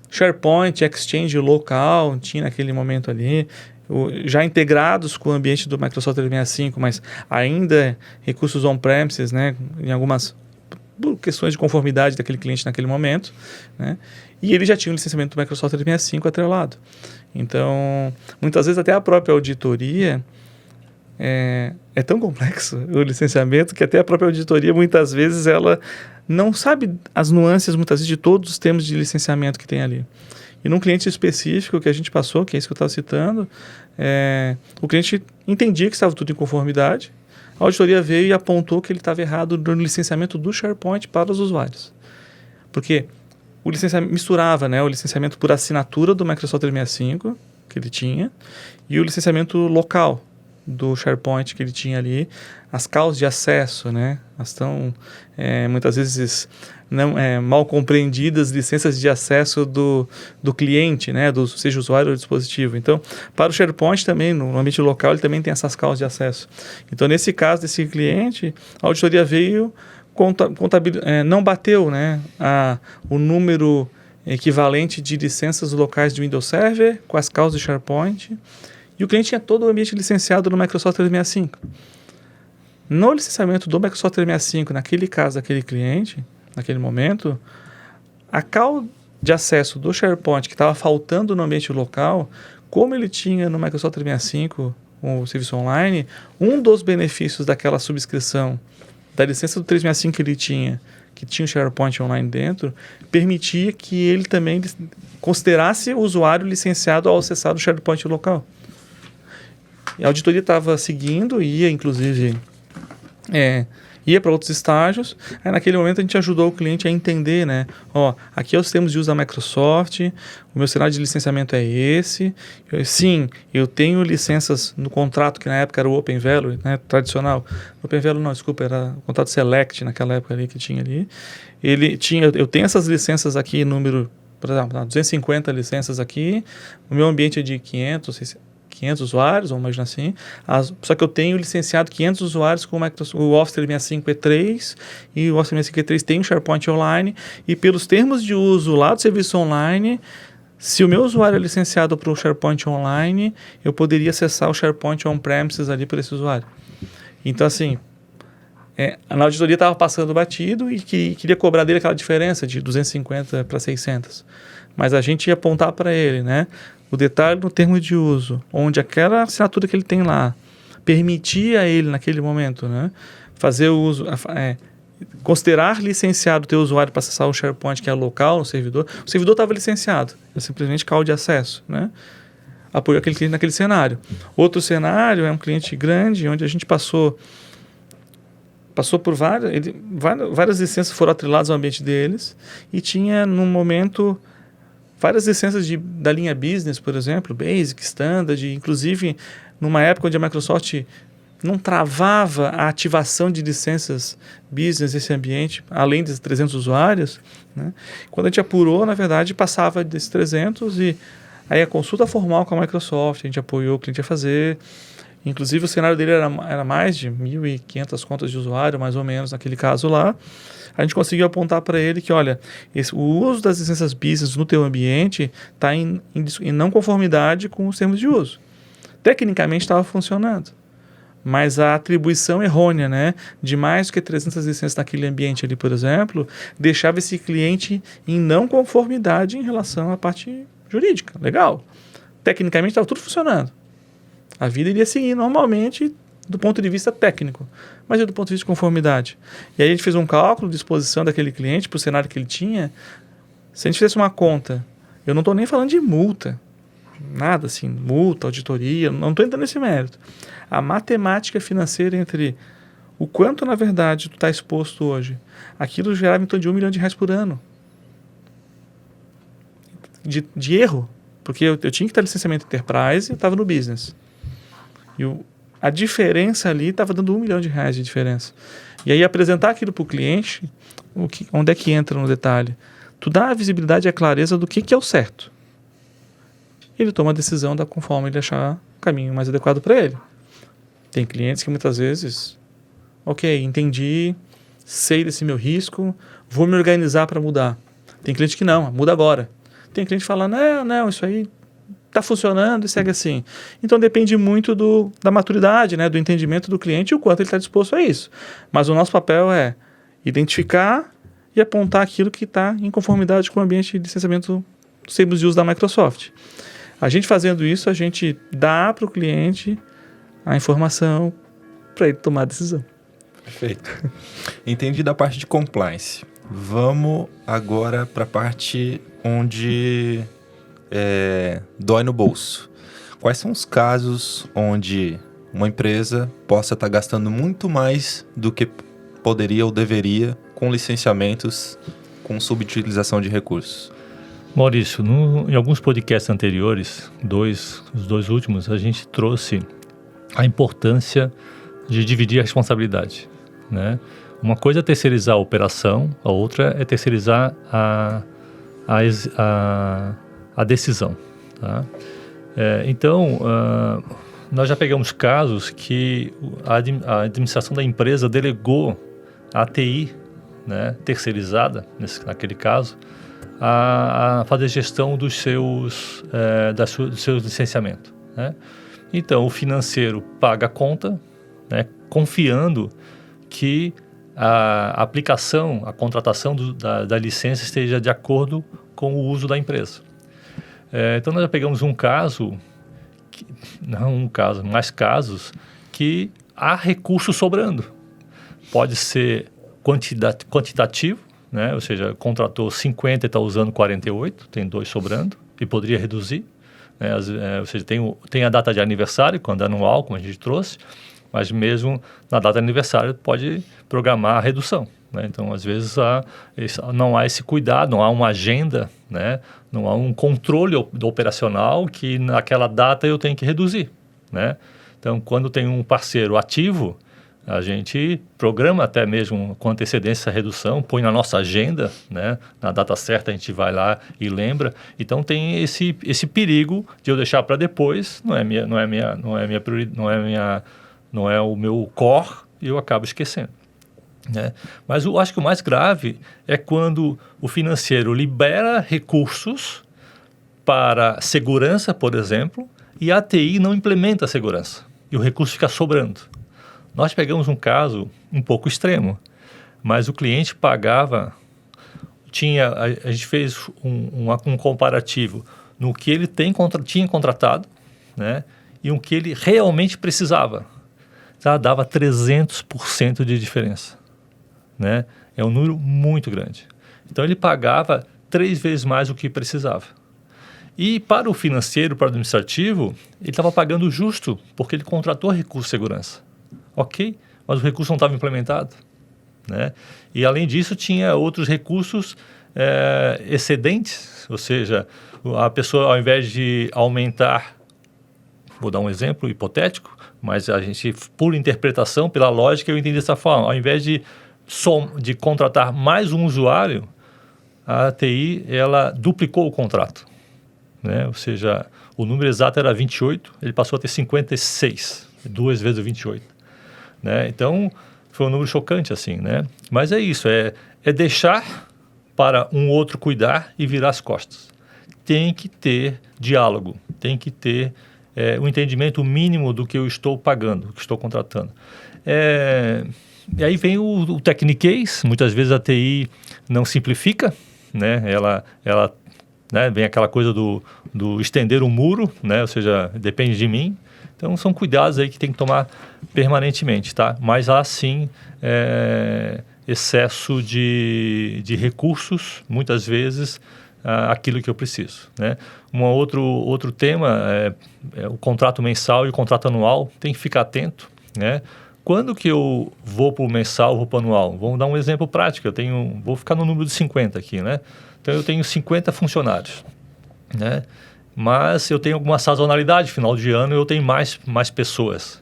SharePoint, Exchange local, tinha naquele momento ali, já integrados com o ambiente do Microsoft 365, mas ainda recursos on-premises, né, em algumas questões de conformidade daquele cliente naquele momento, né? E ele já tinha um licenciamento do Microsoft 365 atrelado. Então, muitas vezes até a própria auditoria é tão complexo o licenciamento que até a própria auditoria, muitas vezes, ela não sabe as nuances, muitas vezes, de todos os termos de licenciamento que tem ali. E num cliente específico que a gente passou, que é isso que eu estava citando, o cliente entendia que estava tudo em conformidade. A auditoria veio e apontou que ele estava errado no licenciamento do SharePoint para os usuários. Porque o licenciamento misturava, né, o licenciamento por assinatura do Microsoft 365, que ele tinha, e o licenciamento local do SharePoint que ele tinha ali, as causas de acesso, né, estão muitas vezes não, mal compreendidas, licenças de acesso do cliente, né, seja usuário ou dispositivo. Então, para o SharePoint também, no ambiente local, ele também tem essas causas de acesso. Então, nesse caso desse cliente, a auditoria veio, não bateu, né, o número equivalente de licenças locais de Windows Server com as causas de SharePoint, e o cliente tinha todo o ambiente licenciado no Microsoft 365. No licenciamento do Microsoft 365, naquele caso daquele cliente, naquele momento, a call de acesso do SharePoint que estava faltando no ambiente local, como ele tinha no Microsoft 365 o serviço online, um dos benefícios daquela subscrição da licença do 365 que ele tinha, que tinha o SharePoint online dentro, permitia que ele também considerasse o usuário licenciado ao acessar o SharePoint local. E a auditoria estava seguindo, ia inclusive ia para outros estágios. Aí naquele momento a gente ajudou o cliente a entender, né? Aqui é os termos de uso da Microsoft, o meu cenário de licenciamento é esse. Sim, eu tenho licenças no contrato, que na época era o Open Value, né, tradicional. Open Value não, desculpa, era o contrato Select naquela época ali que tinha ali. Eu tenho essas licenças aqui, número, por exemplo, 250 licenças aqui, o meu ambiente é de 500 usuários, vamos imaginar assim, só que eu tenho licenciado 500 usuários com o Office 365 E3, e o Office 365 E3 tem o SharePoint Online, e pelos termos de uso lá do serviço online, se o meu usuário é licenciado para o SharePoint Online, eu poderia acessar o SharePoint On-Premises ali por esse usuário. Então, assim, na auditoria estava passando batido e queria cobrar dele aquela diferença de 250 para 600. Mas a gente ia apontar para ele, né? O detalhe no termo de uso, onde aquela assinatura que ele tem lá permitia a ele, naquele momento, né, fazer o uso, considerar licenciado o teu usuário para acessar o SharePoint, que é local no servidor. O servidor estava licenciado, é simplesmente call de acesso, né? Apoiou aquele cliente naquele cenário. Outro cenário é um cliente grande, onde a gente passou por várias licenças foram atreladas ao ambiente deles, e tinha, num momento, várias licenças da linha Business, por exemplo, Basic, Standard, inclusive numa época onde a Microsoft não travava a ativação de licenças Business nesse ambiente, além desses 300 usuários, né? Quando a gente apurou, na verdade, passava desses 300, e aí a consulta formal com a Microsoft, a gente apoiou o cliente a fazer. Inclusive, o cenário dele era mais de 1.500 contas de usuário, mais ou menos, naquele caso lá. A gente conseguiu apontar para ele que, olha, o uso das licenças business no teu ambiente está em não conformidade com os termos de uso. Tecnicamente estava funcionando, mas a atribuição errônea, né, de mais do que 300 licenças naquele ambiente ali, por exemplo, deixava esse cliente em não conformidade em relação à parte jurídica. Legal. Tecnicamente estava tudo funcionando. A vida iria seguir normalmente do ponto de vista técnico, mas do ponto de vista de conformidade. E aí a gente fez um cálculo de exposição daquele cliente para o cenário que ele tinha. Se a gente fizesse uma conta, eu não estou nem falando de multa, nada assim, multa, auditoria, não estou entrando nesse mérito. A matemática financeira entre o quanto, na verdade, tu está exposto hoje, aquilo gerava em torno de R$1 milhão por ano de erro, porque eu tinha que estar licenciamento Enterprise e eu estava no business. E a diferença ali estava dando R$1 milhão de diferença. E aí apresentar aquilo para o cliente, onde é que entra no detalhe? Tu dá a visibilidade e a clareza do que é o certo. Ele toma a decisão conforme ele achar o caminho mais adequado para ele. Tem clientes que muitas vezes, ok, entendi, sei desse meu risco, vou me organizar para mudar. Tem cliente que não, muda agora. Tem cliente que fala, não, isso aí está funcionando e segue assim. Então depende muito da maturidade, né, do entendimento do cliente e o quanto ele está disposto a isso. Mas o nosso papel é identificar e apontar aquilo que está em conformidade com o ambiente de licenciamento dos termos de uso da Microsoft. A gente fazendo isso, a gente dá para o cliente a informação para ele tomar a decisão. Perfeito. Entendi da parte de compliance. Vamos agora para a parte onde dói no bolso. Quais são os casos onde uma empresa possa estar gastando muito mais do que poderia ou deveria com licenciamentos, com subutilização de recursos? Maurício, em alguns podcasts anteriores, os dois últimos, a gente trouxe a importância de dividir a responsabilidade, né? Uma coisa é terceirizar a operação, a outra é terceirizar a decisão, tá? Então, nós já pegamos casos que a administração da empresa delegou a TI, né, terceirizada, naquele caso, a fazer gestão dos seus licenciamentos, né? Então, o financeiro paga a conta, né, confiando que a aplicação, a contratação da licença esteja de acordo com o uso da empresa. Então, nós já pegamos mais casos que há recurso sobrando. Pode ser quantitativo, né? Ou seja, contratou 50 e está usando 48, tem 2 sobrando e poderia reduzir, né? Ou seja, tem a data de aniversário, quando é anual, como a gente trouxe, mas mesmo na data de aniversário pode programar a redução, né? Então, às vezes, não há esse cuidado, não há uma agenda, né? Não há um controle operacional que naquela data eu tenho que reduzir, né? Então, quando tem um parceiro ativo, a gente programa até mesmo com antecedência a redução, põe na nossa agenda, né? Na data certa a gente vai lá e lembra. Então tem esse perigo de eu deixar para depois, não é o meu core e eu acabo esquecendo, né? Mas eu acho que o mais grave é quando o financeiro libera recursos para segurança, por exemplo, e a TI não implementa a segurança e o recurso fica sobrando. Nós pegamos um caso um pouco extremo, mas o cliente pagava, a gente fez um comparativo no que ele tinha contratado, né, e o que ele realmente precisava. Já dava 300% de diferença, né? É um número muito grande. Então ele pagava 3 vezes mais do que precisava. E para o financeiro, para o administrativo, ele estava pagando justo, porque ele contratou recurso de segurança. Ok, mas o recurso não estava implementado, né? E além disso tinha outros recursos excedentes, ou seja, a pessoa ao invés de aumentar, vou dar um exemplo hipotético, mas a gente, por interpretação, pela lógica, eu entendi dessa forma, ao invés de contratar mais um usuário, a TI ela duplicou o contrato, né? Ou seja, o número exato era 28, ele passou a ter 56, 2 vezes o 28. Né? Então, foi um número chocante, assim, né? Mas é isso, é deixar para um outro cuidar e virar as costas. Tem que ter diálogo, tem que ter um entendimento mínimo do que eu estou pagando, do que estou contratando. E aí vem o techniquez, muitas vezes a TI não simplifica, né? Ela né, vem aquela coisa do estender o muro, né? Ou seja, depende de mim. Então, são cuidados aí que tem que tomar permanentemente, tá? Mas há, sim, excesso de recursos, muitas vezes, aquilo que eu preciso, né? Outro tema é o contrato mensal e o contrato anual, tem que ficar atento, né? Quando que eu vou para o mensal, vou para o anual? Vamos dar um exemplo prático, vou ficar no número de 50 aqui, né? Então eu tenho 50 funcionários, né? Mas eu tenho alguma sazonalidade, final de ano eu tenho mais pessoas,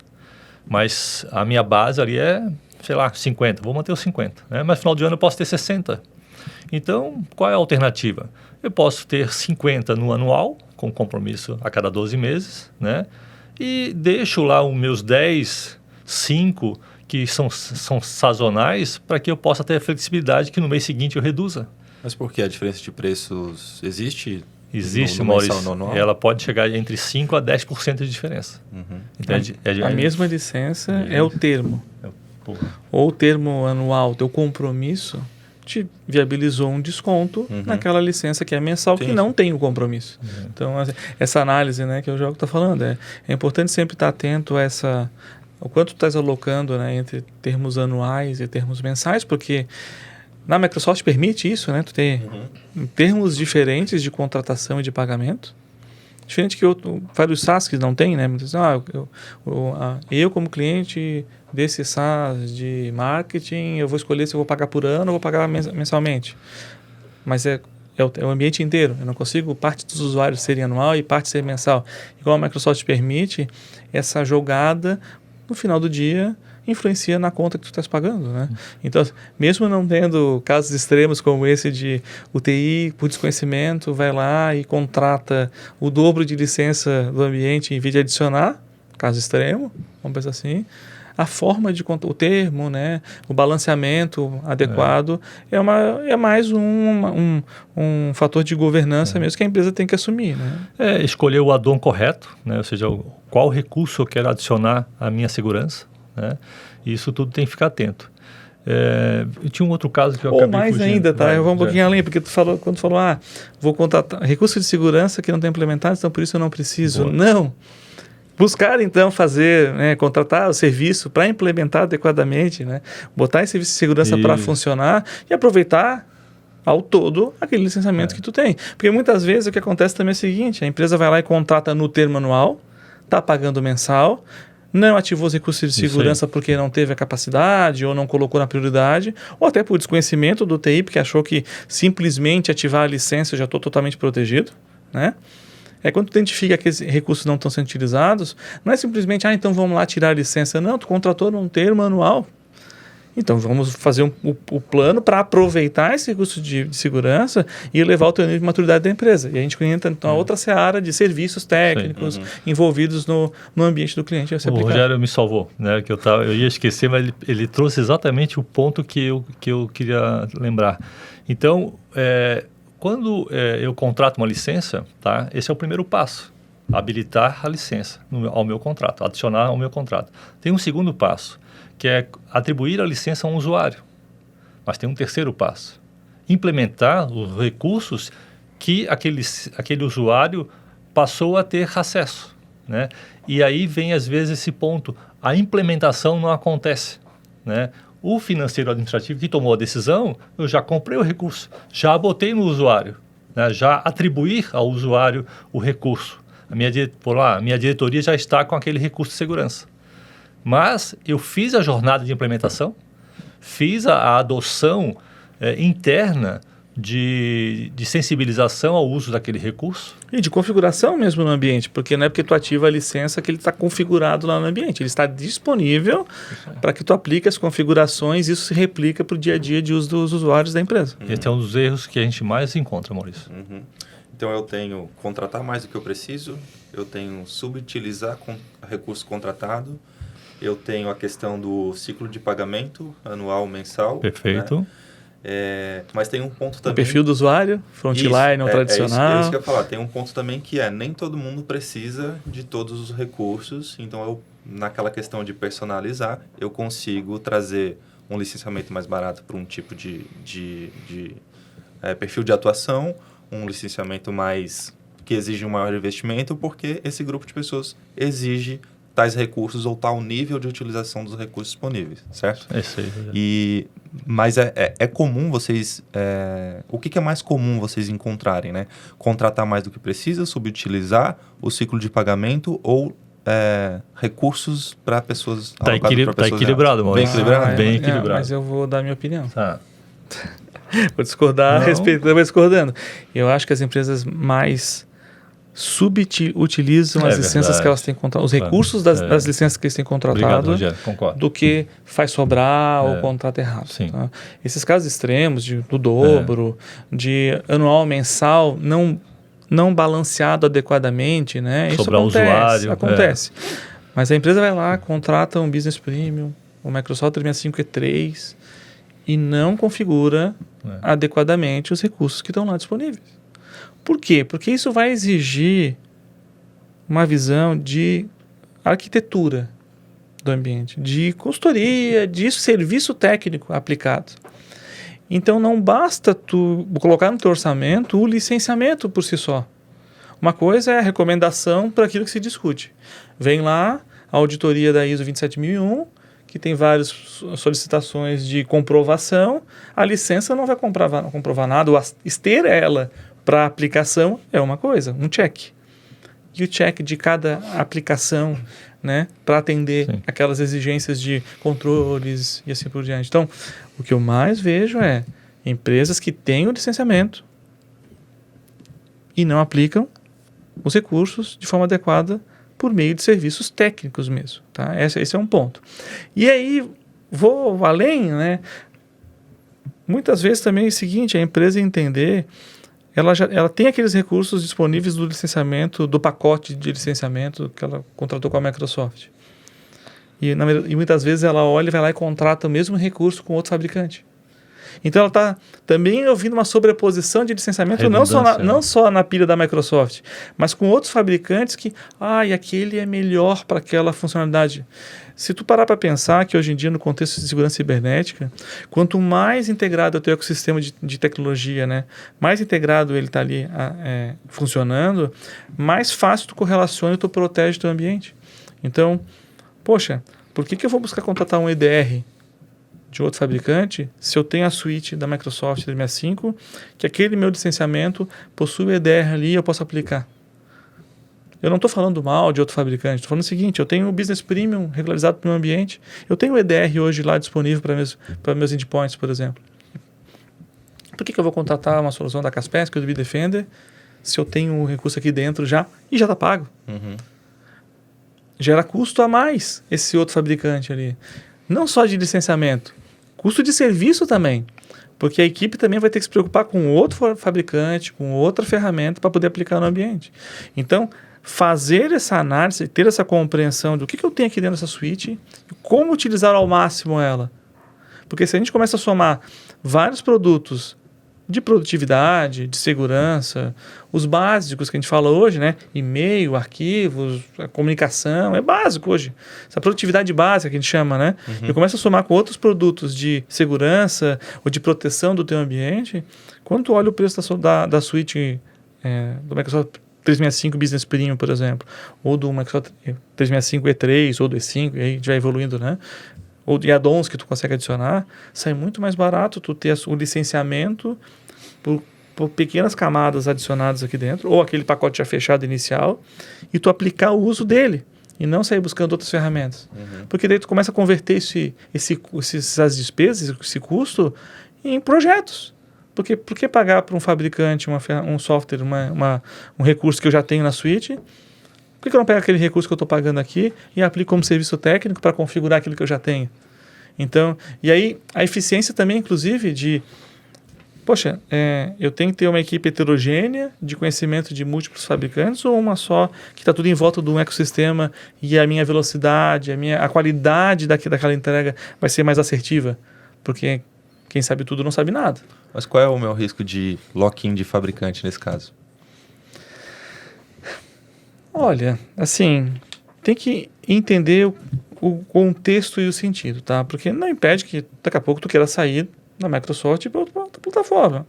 mas a minha base ali é, sei lá, 50, vou manter os 50, né? Mas final de ano eu posso ter 60. Então, qual é a alternativa? Eu posso ter 50 no anual, com compromisso a cada 12 meses, né? E deixo lá os meus 5 que são sazonais, para que eu possa ter a flexibilidade que no mês seguinte eu reduza. Mas por que a diferença de preços existe? Existe, no Maurício. mensal, no anual? Ela pode chegar entre 5% a 10% de diferença. Então, a mesma licença é o termo. Ou o termo anual, teu compromisso, te viabilizou um desconto naquela licença que é mensal, que não tem o compromisso. Então, essa análise, né, que o João está falando, é importante sempre estar atento a o quanto tu estás alocando, né, entre termos anuais e termos mensais, porque na Microsoft permite isso, né, tu ter termos diferentes de contratação e de pagamento, diferente que vários SaaS que não tem, né, eu como cliente desse SaaS de marketing, eu vou escolher se eu vou pagar por ano ou vou pagar mensalmente. Mas é o ambiente inteiro. Eu não consigo parte dos usuários serem anual e parte ser mensal. Igual a Microsoft permite, essa jogada, no final do dia, influencia na conta que tu estás pagando, né? Então, mesmo não tendo casos extremos como esse de UTI, por desconhecimento, vai lá e contrata o dobro de licença do ambiente em vez de adicionar, caso extremo, vamos pensar assim, a forma de o termo, né, o balanceamento adequado é mais um fator de governança mesmo que a empresa tem que assumir, né? Escolher o add-on correto, né, ou seja, qual recurso eu quero adicionar à minha segurança, né? Isso tudo tem que ficar atento. Tinha um outro caso que eu acabei mais fugindo. ainda, tá? Eu vou um pouquinho além, porque quando tu falou, vou contratar recurso de segurança que não tem implementado, então por isso eu não preciso. Boa. Não! Buscar, então, fazer, né, contratar o serviço para implementar adequadamente, né, botar esse serviço de segurança para funcionar e aproveitar ao todo aquele licenciamento que tu tem. Porque muitas vezes o que acontece também é o seguinte, a empresa vai lá e contrata no termo anual, está pagando mensal, não ativou os recursos de segurança porque não teve a capacidade ou não colocou na prioridade, ou até por desconhecimento do TI, porque achou que simplesmente ativar a licença eu já estou totalmente protegido, né? Quando tu identifica que esses recursos não estão sendo utilizados, não é simplesmente, então vamos lá tirar a licença. Não, tu contratou num termo anual. Então vamos fazer o plano para aproveitar esse recurso de segurança e elevar o teu nível de maturidade da empresa. E a gente entra então a outra seara de serviços técnicos envolvidos no ambiente do cliente. O Rogério me salvou, né? Que eu ia esquecer, mas ele trouxe exatamente o ponto que eu queria lembrar. Então, quando eu contrato uma licença, tá? Esse é o primeiro passo, habilitar a licença ao meu contrato, adicionar ao meu contrato. Tem um segundo passo, que é atribuir a licença a um usuário. Mas tem um terceiro passo, implementar os recursos que aquele usuário passou a ter acesso, né? E aí vem, às vezes, esse ponto, a implementação não acontece, né? O financeiro administrativo que tomou a decisão, eu já comprei o recurso, já botei no usuário, né? Já atribuir ao usuário o recurso. A minha diretoria já está com aquele recurso de segurança. Mas eu fiz a jornada de implementação, fiz a adoção interna de sensibilização ao uso daquele recurso. E de configuração mesmo no ambiente, porque não é porque tu ativa a licença que ele está configurado lá no ambiente, ele está disponível para que tu aplique as configurações e isso se replica para o dia a dia de uso dos usuários da empresa. Esse é um dos erros que a gente mais encontra, Maurício. Então eu tenho contratar mais do que eu preciso, eu tenho subutilizar recurso contratado, eu tenho a questão do ciclo de pagamento anual, mensal. Perfeito. Né? Mas tem um ponto também... O perfil do usuário, frontline ou tradicional. É isso que eu ia falar. Tem um ponto também que nem todo mundo precisa de todos os recursos. Então, naquela questão de personalizar, eu consigo trazer um licenciamento mais barato para um tipo de perfil de atuação, um licenciamento mais que exige um maior investimento, porque esse grupo de pessoas exige tais recursos ou tal nível de utilização dos recursos disponíveis, certo? É isso aí. Mas é comum vocês... o que é mais comum vocês encontrarem, né? Contratar mais do que precisa, subutilizar o ciclo de pagamento ou recursos para pessoas... Tá equilibrado, Maurício. Bem equilibrado? Bem equilibrado. Mas eu vou dar a minha opinião. Tá. Vou discordar Não. a respeito, mas discordando. Eu acho que as empresas mais subutilizam as licenças verdade. que elas têm contratado, os recursos das licenças que eles têm Obrigado, contratado, Rogério. Concordo. do que faz sobrar ou contrata errado. Sim. Tá? Esses casos extremos do dobro, de anual, mensal, não balanceado adequadamente, né? Isso Sobrar usuário. Acontece. Mas a empresa vai lá, contrata um Business Premium, o Microsoft 365 E3 e não configura adequadamente os recursos que estão lá disponíveis. Por quê? Porque isso vai exigir uma visão de arquitetura do ambiente, de consultoria, de serviço técnico aplicado. Então não basta tu colocar no teu orçamento o licenciamento por si só. Uma coisa é a recomendação para aquilo que se discute. Vem lá a auditoria da ISO 27001, que tem várias solicitações de comprovação, a licença não vai comprovar nada, ou ter ela para aplicação é uma coisa, um check. E o check de cada aplicação, né, para atender aquelas exigências de controles e assim por diante. Então, o que eu mais vejo é empresas que têm o licenciamento e não aplicam os recursos de forma adequada por meio de serviços técnicos mesmo. Tá? Esse é um ponto. E aí, vou além, né? Muitas vezes também é o seguinte, a empresa entender, ela tem aqueles recursos disponíveis do licenciamento, do pacote de licenciamento que ela contratou com a Microsoft. E muitas vezes ela olha, vai lá e contrata o mesmo recurso com outro fabricante. Então ela está também ouvindo uma sobreposição de licenciamento não só na pilha da Microsoft, mas com outros fabricantes que, aquele é melhor para aquela funcionalidade. Se tu parar para pensar que hoje em dia no contexto de segurança cibernética, quanto mais integrado é o teu ecossistema de tecnologia, né, mais integrado ele está ali funcionando, mais fácil tu correlaciona e tu protege o teu ambiente. Então, poxa, por que eu vou buscar contratar um EDR de outro fabricante se eu tenho a suíte da Microsoft 365, que aquele meu licenciamento possui o EDR ali e eu posso aplicar? Eu não estou falando mal de outro fabricante, estou falando o seguinte, eu tenho o Business Premium regularizado para o meu ambiente, eu tenho o EDR hoje lá disponível para meus endpoints, por exemplo. Por que eu vou contratar uma solução da Kaspersky ou do Bitdefender se eu tenho um recurso aqui dentro já e já está pago? Uhum. Gera custo a mais esse outro fabricante ali. Não só de licenciamento, custo de serviço também, porque a equipe também vai ter que se preocupar com outro fabricante, com outra ferramenta para poder aplicar no ambiente. Então, fazer essa análise, ter essa compreensão do que eu tenho aqui dentro dessa suíte e como utilizar ao máximo ela. Porque se a gente começa a somar vários produtos de produtividade, de segurança, os básicos que a gente fala hoje, né? E-mail, arquivos, a comunicação, é básico hoje. Essa produtividade básica que a gente chama, né? Uhum. E começa a somar com outros produtos de segurança ou de proteção do teu ambiente. Quando tu olha o preço da suíte do Microsoft 365 Business Premium, por exemplo, ou do Microsoft 365 E3, ou do E5, e aí a gente vai evoluindo, né? Ou de add-ons que tu consegue adicionar, sai muito mais barato tu ter o licenciamento por pequenas camadas adicionadas aqui dentro, ou aquele pacote já fechado inicial, e tu aplicar o uso dele, e não sair buscando outras ferramentas. Uhum. Porque daí tu começa a converter essas despesas, esse custo, em projetos. Porque por que pagar para um fabricante um software, um recurso que eu já tenho na suite? Por que eu não pego aquele recurso que eu estou pagando aqui e aplico como serviço técnico para configurar aquilo que eu já tenho? Então, e aí a eficiência também, inclusive, de... Poxa, eu tenho que ter uma equipe heterogênea de conhecimento de múltiplos fabricantes ou uma só que está tudo em volta de um ecossistema e a minha velocidade, a qualidade daquela entrega vai ser mais assertiva? Porque quem sabe tudo não sabe nada. Mas qual é o meu risco de lock-in de fabricante nesse caso? Olha, assim, tem que entender o contexto e o sentido, tá? Porque não impede que daqui a pouco tu queira sair da Microsoft para outra plataforma.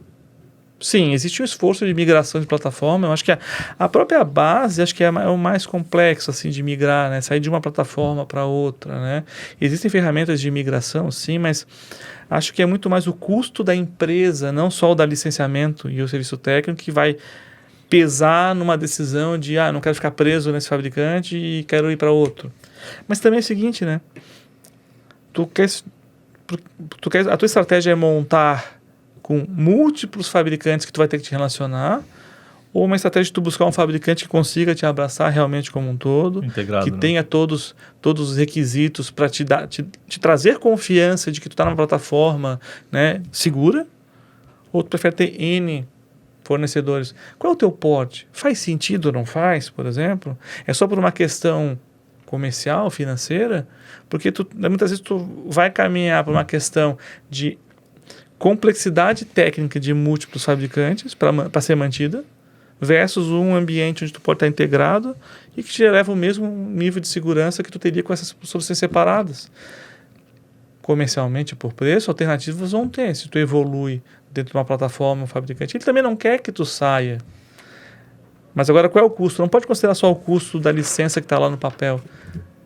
Sim, existe um esforço de migração de plataforma. Eu acho que a própria base, acho que é o mais complexo assim de migrar, né? Sair de uma plataforma para outra, né? Existem ferramentas de migração, sim, mas acho que é muito mais o custo da empresa, não só o da licenciamento e o serviço técnico, que vai pesar numa decisão de, não quero ficar preso nesse fabricante e quero ir para outro. Mas também é o seguinte, né? A tua estratégia é montar com múltiplos fabricantes que tu vai ter que te relacionar, ou uma estratégia de tu buscar um fabricante que consiga te abraçar realmente como um todo, integrado, que né? tenha todos os requisitos para te trazer confiança de que tu está numa plataforma, né, segura, ou tu prefere ter N fornecedores. Qual é o teu porte? Faz sentido ou não faz, por exemplo? É só por uma questão comercial, financeira? Porque muitas vezes tu vai caminhar por uma questão de complexidade técnica de múltiplos fabricantes para ser mantida, versus um ambiente onde tu pode estar integrado e que te leva o mesmo nível de segurança que tu teria com essas soluções separadas. Comercialmente, por preço, alternativas vão ter. Se tu evolui dentro de uma plataforma, um fabricante, ele também não quer que tu saia. Mas agora, qual é o custo? Não pode considerar só o custo da licença que está lá no papel.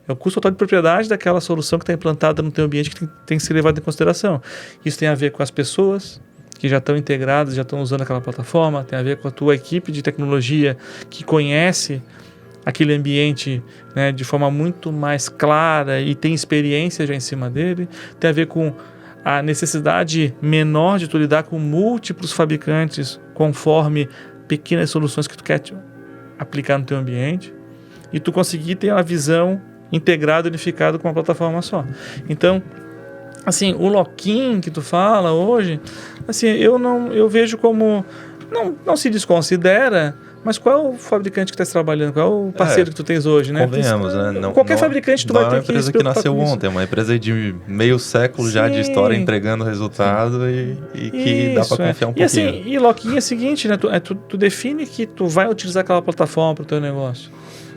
É o custo total de propriedade daquela solução que está implantada no teu ambiente que tem que ser levado em consideração. Isso tem a ver com as pessoas que já estão integradas, já estão usando aquela plataforma, tem a ver com a tua equipe de tecnologia que conhece aquele ambiente, né, de forma muito mais clara e tem experiência já em cima dele, tem a ver com a necessidade menor de tu lidar com múltiplos fabricantes conforme pequenas soluções que tu quer aplicar no teu ambiente e tu conseguir ter uma visão integrado, unificado com uma plataforma só. Então, assim, o lock-in que tu fala hoje, assim, eu vejo como não se desconsidera, mas qual é o fabricante que está trabalhando? Qual é o parceiro que tu tens hoje, né? Convenhamos, né? Qualquer fabricante tu vai ter que... Não é uma empresa que nasceu ontem, é uma empresa de meio século já de história entregando resultado e que dá para confiar um pouquinho. E assim, e lock-in é o seguinte, né? Tu define que tu vai utilizar aquela plataforma para o teu negócio.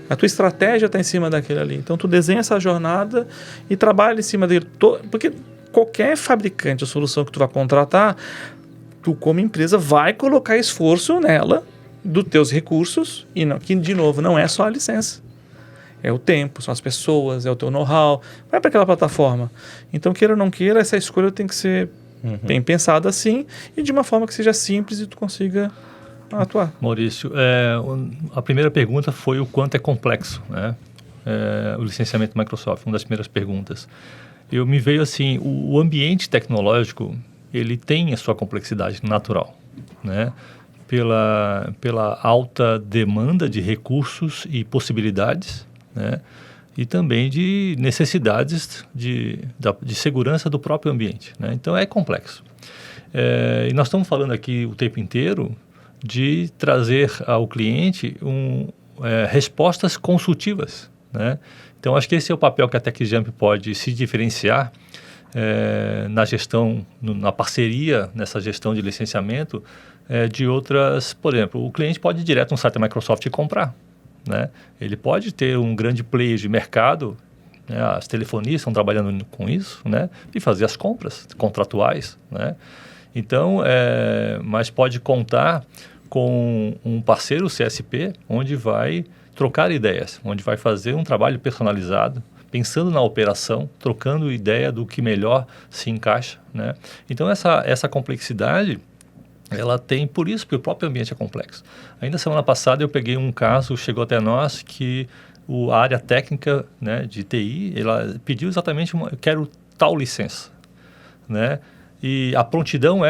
A tua estratégia está em cima daquele ali. Então, tu desenha essa jornada e trabalha em cima dele. Porque qualquer fabricante ou solução que tu vai contratar, tu, como empresa, vai colocar esforço nela, dos teus recursos, e não, que, de novo, não é só a licença. É o tempo, são as pessoas, é o teu know-how. Vai para aquela plataforma. Então, queira ou não queira, essa escolha tem que ser bem pensada assim e de uma forma que seja simples e tu consiga atuar. Maurício, a primeira pergunta foi o quanto é complexo, né? O licenciamento Microsoft, uma das primeiras perguntas. Me veio assim, o ambiente tecnológico, ele tem a sua complexidade natural, né? Pela alta demanda de recursos e possibilidades, né? E também de necessidades de segurança do próprio ambiente, né? Então, é complexo. E nós estamos falando aqui o tempo inteiro de trazer ao cliente respostas consultivas, né? Então, acho que esse é o papel que a TechJump pode se diferenciar na gestão, na parceria, nessa gestão de licenciamento de outras. Por exemplo, o cliente pode ir direto no site da Microsoft e comprar, né? Ele pode ter um grande player de mercado, né? As telefonias estão trabalhando com isso, né? E fazer as compras contratuais, né? Então, mas pode contar com um parceiro CSP, onde vai trocar ideias, onde vai fazer um trabalho personalizado, pensando na operação, trocando ideia do que melhor se encaixa, né? Então, essa complexidade, ela tem por isso, porque o próprio ambiente é complexo. Ainda semana passada eu peguei um caso, chegou até nós, que a área técnica, né, de TI, ela pediu exatamente eu quero tal licença, né? E a prontidão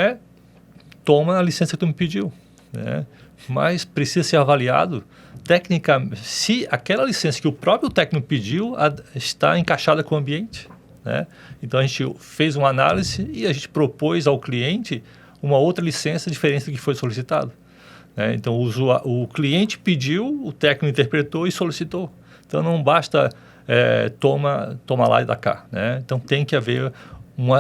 toma a licença que tu me pediu, né? Mas precisa ser avaliado tecnicamente se aquela licença que o próprio técnico pediu está encaixada com o ambiente, né? Então a gente fez uma análise e a gente propôs ao cliente uma outra licença diferente do que foi solicitado, né? Então o cliente pediu, o técnico interpretou e solicitou. Então não basta toma lá e dá cá, né? Então tem que haver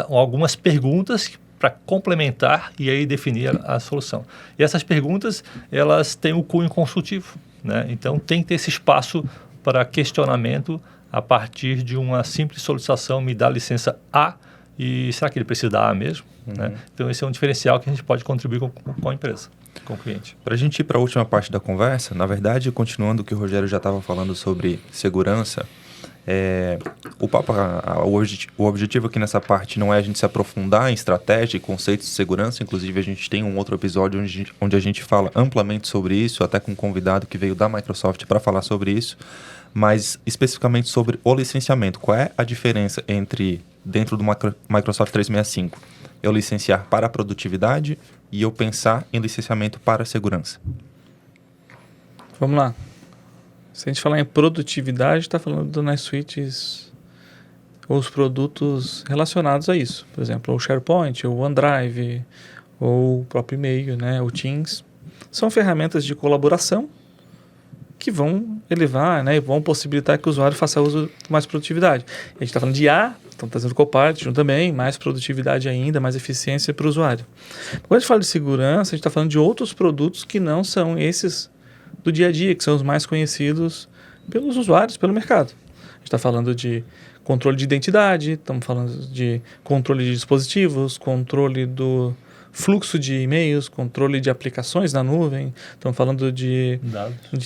algumas perguntas para complementar e aí definir a solução. E essas perguntas, elas têm o cunho consultivo, né? Então tem que ter esse espaço para questionamento a partir de uma simples solicitação, me dá licença A, E será que ele precisa da A mesmo? Né? Então, esse é um diferencial que a gente pode contribuir com a empresa, com o cliente. Para a gente ir para a última parte da conversa, na verdade, continuando o que o Rogério já estava falando sobre segurança, o objetivo aqui nessa parte não é a gente se aprofundar em estratégia e conceitos de segurança. Inclusive, a gente tem um outro episódio onde a gente fala amplamente sobre isso, até com um convidado que veio da Microsoft para falar sobre isso, mas especificamente sobre o licenciamento. Qual é a diferença entre, dentro do Microsoft 365, eu licenciar para a produtividade e eu pensar em licenciamento para a segurança? Vamos lá. Se a gente falar em produtividade, está falando nas suítes ou os produtos relacionados a isso. Por exemplo, o SharePoint, o OneDrive, ou o próprio e-mail, né, o Teams. São ferramentas de colaboração que vão elevar, né, e vão possibilitar que o usuário faça uso com mais produtividade. A gente está falando de IA, estão trazendo Copilot junto também, mais produtividade ainda, mais eficiência para o usuário. Quando a gente fala de segurança, a gente está falando de outros produtos que não são esses do dia a dia, que são os mais conhecidos pelos usuários, pelo mercado. A gente está falando de controle de identidade, estamos falando de controle de dispositivos, controle do fluxo de e-mails, controle de aplicações na nuvem, estamos falando de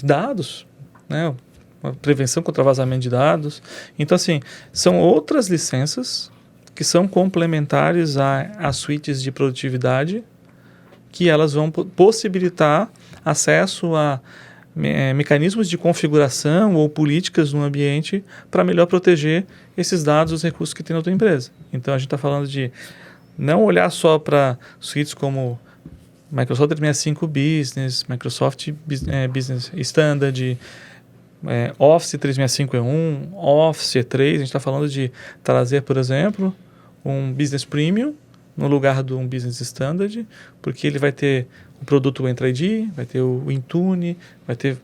dados, né? Uma prevenção contra vazamento de dados. Então, assim, são outras licenças que são complementares às suítes de produtividade, que elas vão possibilitar acesso a mecanismos de configuração ou políticas no ambiente para melhor proteger esses dados e os recursos que tem na tua empresa. Então, a gente está falando de não olhar só para suítes como Microsoft 365 Business, Microsoft Business Standard, Office 365 E1, Office E3. A gente está falando de trazer, por exemplo, um Business Premium no lugar de um Business Standard, porque ele vai ter o produto Entra ID, vai ter o Intune, vai ter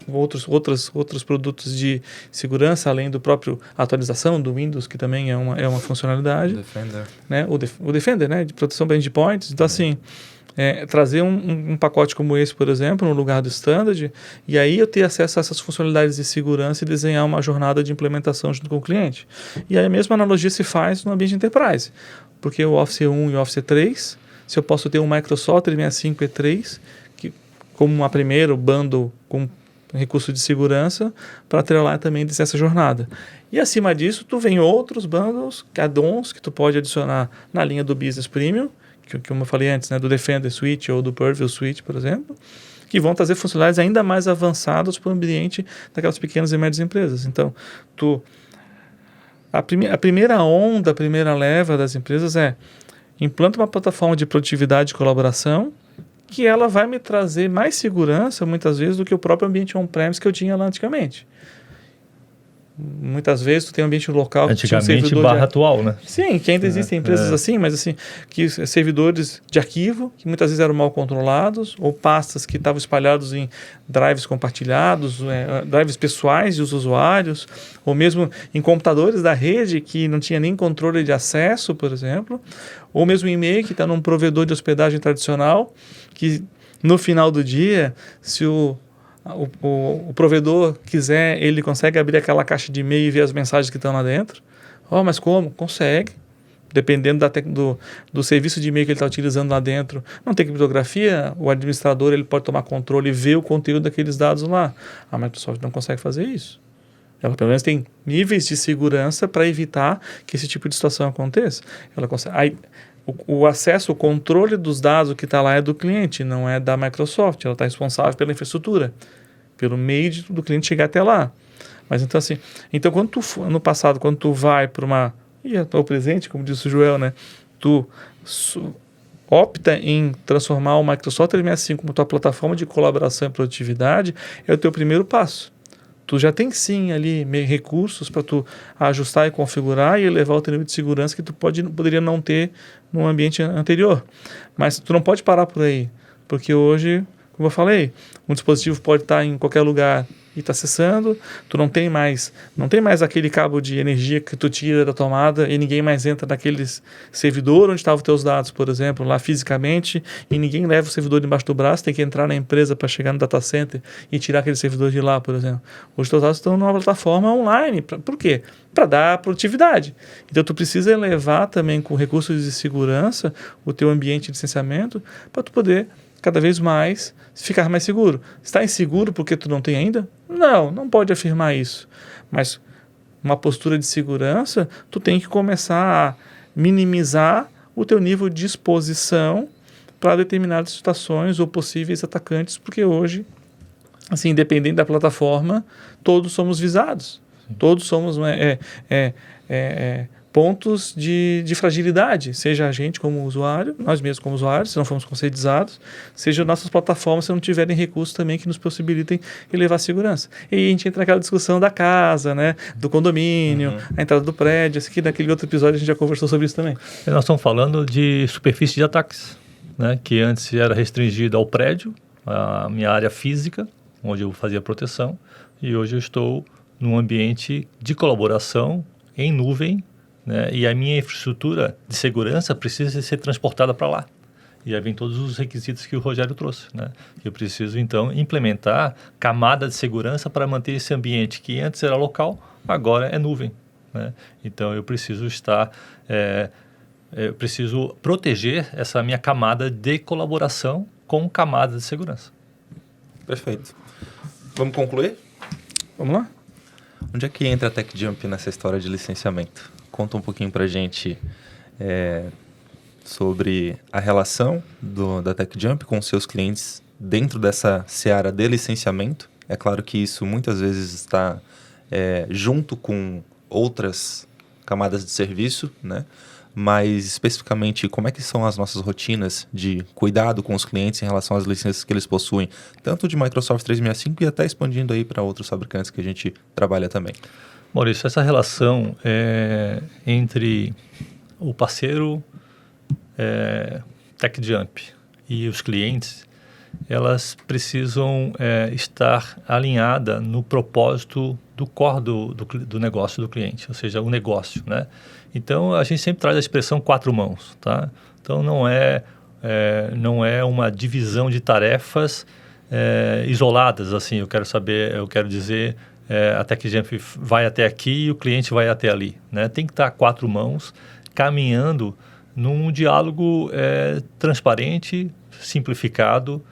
outros produtos de segurança, além do próprio atualização do Windows, que também é uma funcionalidade. Defender. Né? O Defender, né? De proteção para endpoints. Então, assim, trazer um pacote como esse, por exemplo, no lugar do Standard, e aí eu ter acesso a essas funcionalidades de segurança e desenhar uma jornada de implementação junto com o cliente. E aí a mesma analogia se faz no ambiente Enterprise, porque o Office E1 e o Office E3, se eu posso ter um Microsoft 365 E3, que, como uma primeiro bundle com recurso de segurança, para atrelar também essa jornada. E acima disso, tu vem outros bundles, add-ons, que tu pode adicionar na linha do Business Premium, que como eu falei antes, né, do Defender Suite ou do Purview Suite, por exemplo, que vão trazer funcionalidades ainda mais avançadas para o ambiente daquelas pequenas e médias empresas. Então, a primeira onda, a primeira leva das empresas implanta uma plataforma de produtividade e colaboração que ela vai me trazer mais segurança, muitas vezes, do que o próprio ambiente on-premise que eu tinha lá antigamente. Muitas vezes tu tem um ambiente local que tinha um servidor atual, né? Sim, que ainda existem empresas assim, mas assim, que servidores de arquivo, que muitas vezes eram mal controlados, ou pastas que estavam espalhados em drives compartilhados, drives pessoais dos usuários, ou mesmo em computadores da rede que não tinha nem controle de acesso, por exemplo, ou mesmo e-mail que está num provedor de hospedagem tradicional, que no final do dia, se o provedor quiser, ele consegue abrir aquela caixa de e-mail e ver as mensagens que estão lá dentro. Mas como? Consegue. Dependendo do serviço de e-mail que ele está utilizando lá dentro. Não tem criptografia, o administrador ele pode tomar controle e ver o conteúdo daqueles dados lá. A Microsoft não consegue fazer isso. Ela pelo menos tem níveis de segurança para evitar que esse tipo de situação aconteça. Ela consegue... O acesso, o controle dos dados que está lá é do cliente, não é da Microsoft. Ela está responsável pela infraestrutura, pelo meio do cliente chegar até lá. Mas então assim, no passado, quando tu vai para uma... o presente, como disse o Joel, né? Tu opta em transformar o Microsoft 365 como tua plataforma de colaboração e produtividade, é o teu primeiro passo. Tu já tem sim ali recursos para tu ajustar e configurar e elevar o teu nível de segurança que tu poderia não ter no ambiente anterior. Mas tu não pode parar por aí, porque hoje, como eu falei, um dispositivo pode estar em qualquer lugar e está acessando, tu não tem mais aquele cabo de energia que tu tira da tomada e ninguém mais entra naquele servidor onde estavam os teus dados, por exemplo, lá fisicamente, e ninguém leva o servidor debaixo do braço, tem que entrar na empresa para chegar no data center e tirar aquele servidor de lá, por exemplo. Os teus dados estão numa plataforma online. Por quê? Para dar produtividade. Então, tu precisa elevar também com recursos de segurança o teu ambiente de licenciamento para tu poder cada vez mais ficar mais seguro. Está inseguro porque tu não tem ainda? Não pode afirmar isso. Mas uma postura de segurança, tu tem que começar a minimizar o teu nível de exposição para determinadas situações ou possíveis atacantes, porque hoje, assim, independente da plataforma, todos somos visados. Todos somos pontos de fragilidade, seja a gente como usuário, nós mesmos como usuários, se não formos conscientizados, seja nossas plataformas se não tiverem recursos também que nos possibilitem elevar segurança. E aí a gente entra naquela discussão da casa, né, do condomínio, a entrada do prédio, aqui naquele outro episódio a gente já conversou sobre isso também. E nós estamos falando de superfície de ataques, né, que antes era restringida ao prédio, a minha área física, onde eu fazia proteção, e hoje eu estou num ambiente de colaboração em nuvem, né? E a minha infraestrutura de segurança precisa ser transportada para lá. E aí vem todos os requisitos que o Rogério trouxe, né? Eu preciso, então, implementar camada de segurança para manter esse ambiente que antes era local, agora é nuvem, né? Então, eu preciso eu preciso proteger essa minha camada de colaboração com camada de segurança. Perfeito. Vamos concluir? Vamos lá? Onde é que entra a TechJump nessa história de licenciamento? Conta um pouquinho para a gente sobre a relação da TechJump com seus clientes dentro dessa seara de licenciamento. É claro que isso muitas vezes está junto com outras camadas de serviço, né? Mas especificamente como é que são as nossas rotinas de cuidado com os clientes em relação às licenças que eles possuem, tanto de Microsoft 365 e até expandindo aí para outros fabricantes que a gente trabalha também. Maurício, essa relação entre o parceiro TechJump e os clientes, elas precisam estar alinhadas no propósito do core do negócio do cliente, ou seja, o negócio, né? Então, a gente sempre traz a expressão 4 mãos, tá? Então, não é uma divisão de tarefas isoladas, assim, eu quero dizer, a TechJump vai até aqui e o cliente vai até ali, né? Tem que estar 4 mãos caminhando num diálogo transparente, simplificado,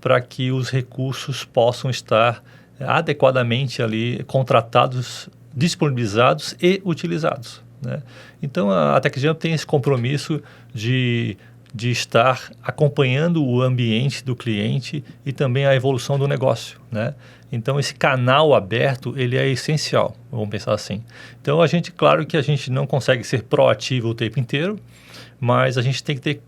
para que os recursos possam estar adequadamente ali contratados, disponibilizados e utilizados, né? Então, a TechJump tem esse compromisso de estar acompanhando o ambiente do cliente e também a evolução do negócio, né? Então, esse canal aberto, ele é essencial, vamos pensar assim. Então, claro que a gente não consegue ser proativo o tempo inteiro, mas a gente tem que ter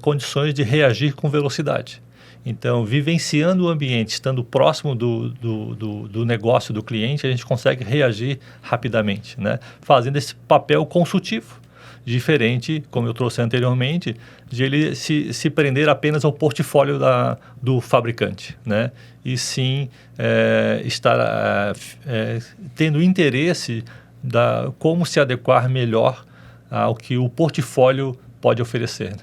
condições de reagir com velocidade. Então, vivenciando o ambiente, estando próximo do negócio do cliente, a gente consegue reagir rapidamente, né? Fazendo esse papel consultivo, diferente, como eu trouxe anteriormente, de ele se prender apenas ao portfólio do fabricante, né? E sim estar tendo interesse como se adequar melhor ao que o portfólio pode oferecer.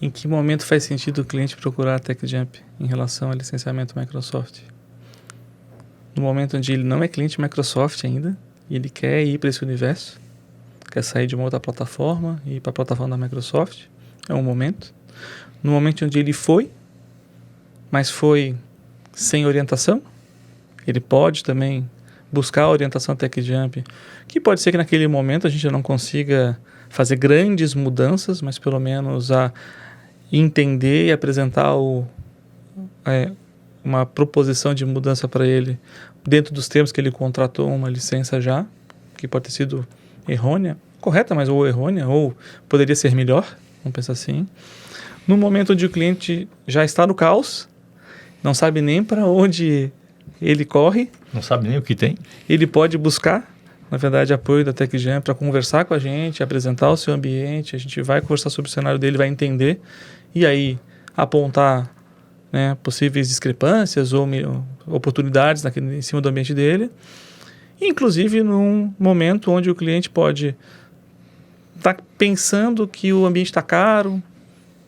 Em que momento faz sentido o cliente procurar a TechJump em relação ao licenciamento Microsoft? No momento onde ele não é cliente Microsoft ainda e ele quer ir para esse universo, quer sair de uma outra plataforma e ir para a plataforma da Microsoft, é um momento. No momento onde ele foi, mas foi sem orientação, ele pode também buscar a orientação TechJump, que pode ser que naquele momento a gente não consiga fazer grandes mudanças, mas pelo menos a entender e apresentar uma proposição de mudança para ele dentro dos termos que ele contratou uma licença já, que pode ter sido errônea, correta, mas ou errônea, ou poderia ser melhor, vamos pensar assim. No momento onde o cliente já está no caos, não sabe nem para onde ele corre, não sabe nem o que tem, ele pode buscar, na verdade, apoio da TechJump para conversar com a gente, apresentar o seu ambiente, a gente vai conversar sobre o cenário dele, vai entender, e aí apontar, né, possíveis discrepâncias ou oportunidades em cima do ambiente dele, inclusive num momento onde o cliente pode estar pensando que o ambiente está caro,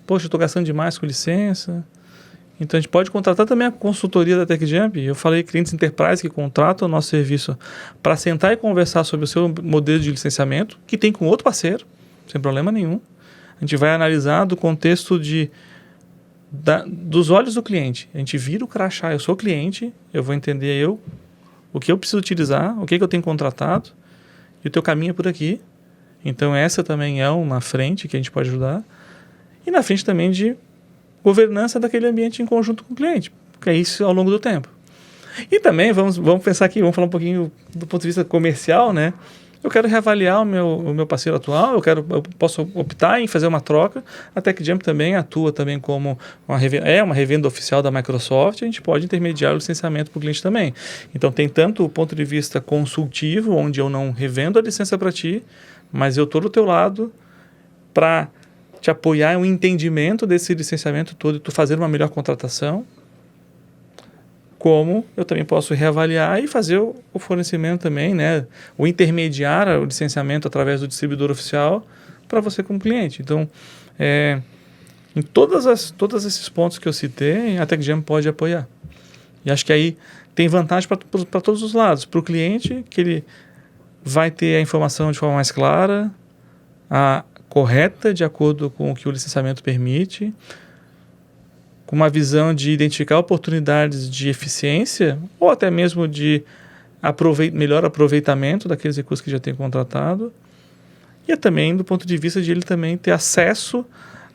poxa, eu estou gastando demais com licença. Então, a gente pode contratar também a consultoria da TechJump. Eu falei clientes enterprise que contratam o nosso serviço para sentar e conversar sobre o seu modelo de licenciamento, que tem com outro parceiro, sem problema nenhum. A gente vai analisar do contexto dos olhos do cliente. A gente vira o crachá, eu sou cliente, eu vou entender o que eu preciso utilizar, o que eu tenho contratado, e o teu caminho é por aqui. Então, essa também é uma frente que a gente pode ajudar. E na frente também de governança daquele ambiente em conjunto com o cliente, porque é isso ao longo do tempo. E também, vamos pensar aqui, vamos falar um pouquinho do ponto de vista comercial, né? Eu quero reavaliar o meu parceiro atual, eu posso optar em fazer uma troca. A TechJump também atua também como uma revenda oficial da Microsoft, a gente pode intermediar o licenciamento para o cliente também. Então, tem tanto o ponto de vista consultivo, onde eu não revendo a licença para ti, mas eu estou do teu lado para te apoiar em um entendimento desse licenciamento todo e tu fazer uma melhor contratação, como eu também posso reavaliar e fazer o fornecimento também, né? O intermediar o licenciamento através do distribuidor oficial para você como cliente. Então, em todos esses pontos que eu citei, a TechJump pode apoiar. E acho que aí tem vantagem para todos os lados. Para o cliente, que ele vai ter a informação de forma mais clara, correta, de acordo com o que o licenciamento permite, com uma visão de identificar oportunidades de eficiência ou até mesmo de melhor aproveitamento daqueles recursos que já tem contratado, e também do ponto de vista de ele também ter acesso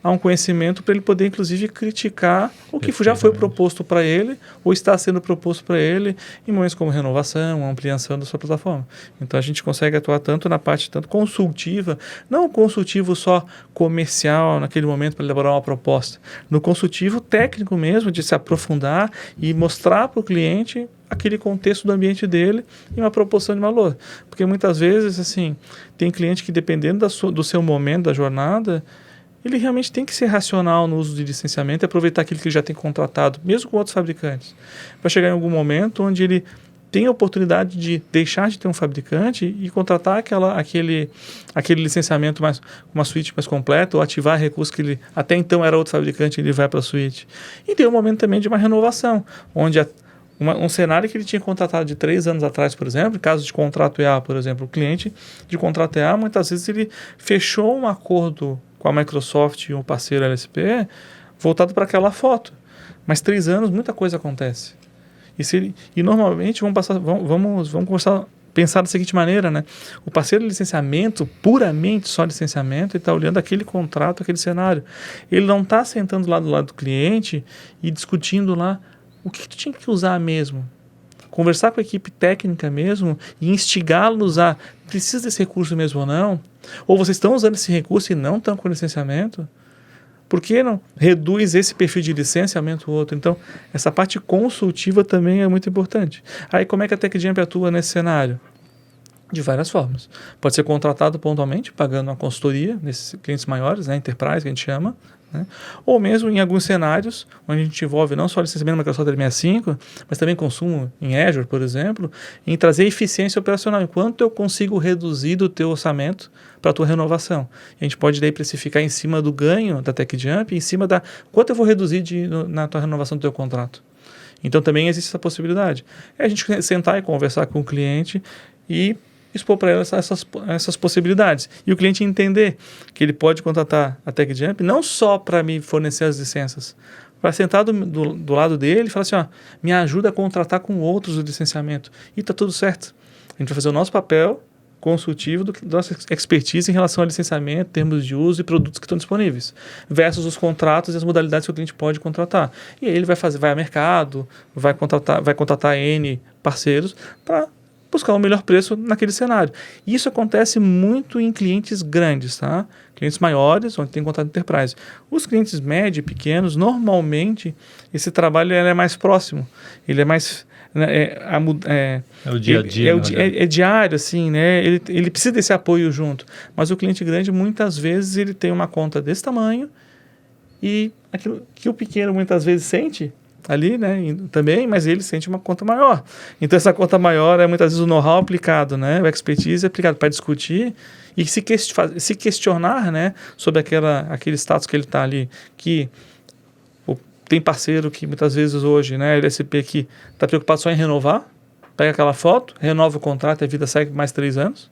a um conhecimento para ele poder, inclusive, criticar o que já foi proposto para ele ou está sendo proposto para ele em momentos como renovação, ampliação da sua plataforma. Então, a gente consegue atuar tanto na parte consultiva, não consultivo só comercial naquele momento para elaborar uma proposta, no consultivo técnico mesmo, de se aprofundar e mostrar para o cliente aquele contexto do ambiente dele e uma proporção de valor. Porque muitas vezes, assim, tem cliente que, dependendo do seu momento da jornada, ele realmente tem que ser racional no uso de licenciamento e aproveitar aquilo que ele já tem contratado, mesmo com outros fabricantes. Vai chegar em algum momento onde ele tem a oportunidade de deixar de ter um fabricante e contratar aquele licenciamento mais, uma suíte mais completa, ou ativar recursos que ele até então era outro fabricante e ele vai para a suíte. E tem um momento também de uma renovação, onde um cenário que ele tinha contratado de 3 anos atrás, por exemplo, em caso de contrato EA, por exemplo, o cliente de contrato EA, muitas vezes ele fechou um acordo com a Microsoft e um parceiro LSP voltado para aquela foto. Mas 3 anos, muita coisa acontece. E normalmente vamos pensar da seguinte maneira, né? O parceiro de licenciamento, puramente só licenciamento, ele está olhando aquele contrato, aquele cenário. Ele não está sentando lá do lado do cliente e discutindo lá o que tu tinha que usar mesmo. Conversar com a equipe técnica mesmo e instigá-los a precisa desse recurso mesmo ou não? Ou vocês estão usando esse recurso e não estão com licenciamento? Por que não reduz esse perfil de licenciamento ou outro? Então, essa parte consultiva também é muito importante. Aí, como é que a TechJump atua nesse cenário? De várias formas. Pode ser contratado pontualmente, pagando uma consultoria nesses clientes maiores, né, enterprise, que a gente chama, né? Ou mesmo em alguns cenários, onde a gente envolve não só licenciamento na Microsoft 365, mas também consumo em Azure, por exemplo, em trazer eficiência operacional. Enquanto eu consigo reduzir do teu orçamento para a tua renovação. A gente pode daí precificar em cima do ganho da TechJump, em cima da quanto eu vou reduzir na tua renovação do teu contrato. Então também existe essa possibilidade. É a gente sentar e conversar com o cliente e expor para ela essas possibilidades. E o cliente entender que ele pode contratar a TechJump não só para me fornecer as licenças, para sentar do lado dele e falar assim, me ajuda a contratar com outros o licenciamento. E está tudo certo. A gente vai fazer o nosso papel consultivo da nossa expertise em relação ao licenciamento, termos de uso e produtos que estão disponíveis, versus os contratos e as modalidades que o cliente pode contratar. E aí ele vai ao mercado, vai contratar N parceiros para buscar o melhor preço naquele cenário. E isso acontece muito em clientes grandes, tá? Clientes maiores, onde tem contrato enterprise. Os clientes médios e pequenos, normalmente, esse trabalho é mais próximo. Ele é mais... É o dia a dia. É diário, assim, né? Ele precisa desse apoio junto. Mas o cliente grande, muitas vezes, ele tem uma conta desse tamanho e aquilo que o pequeno, muitas vezes, sente ali, né, também, mas ele sente uma conta maior. Então, essa conta maior é muitas vezes o know-how aplicado, né, o expertise aplicado para discutir e se questionar, né, sobre aquele status que ele está ali, que tem parceiro que muitas vezes hoje, né, LSP que está preocupado só em renovar, pega aquela foto, renova o contrato e a vida segue mais 3 anos.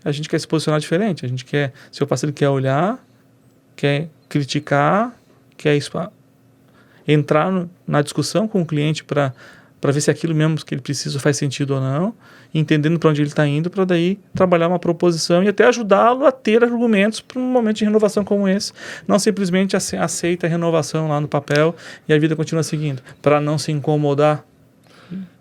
A gente quer se posicionar diferente, a gente quer, seu parceiro quer olhar, quer criticar, quer entrar na discussão com o cliente para ver se aquilo mesmo que ele precisa faz sentido ou não, entendendo para onde ele está indo, para daí trabalhar uma proposição e até ajudá-lo a ter argumentos para um momento de renovação como esse. Não simplesmente aceita a renovação lá no papel e a vida continua seguindo, para não se incomodar.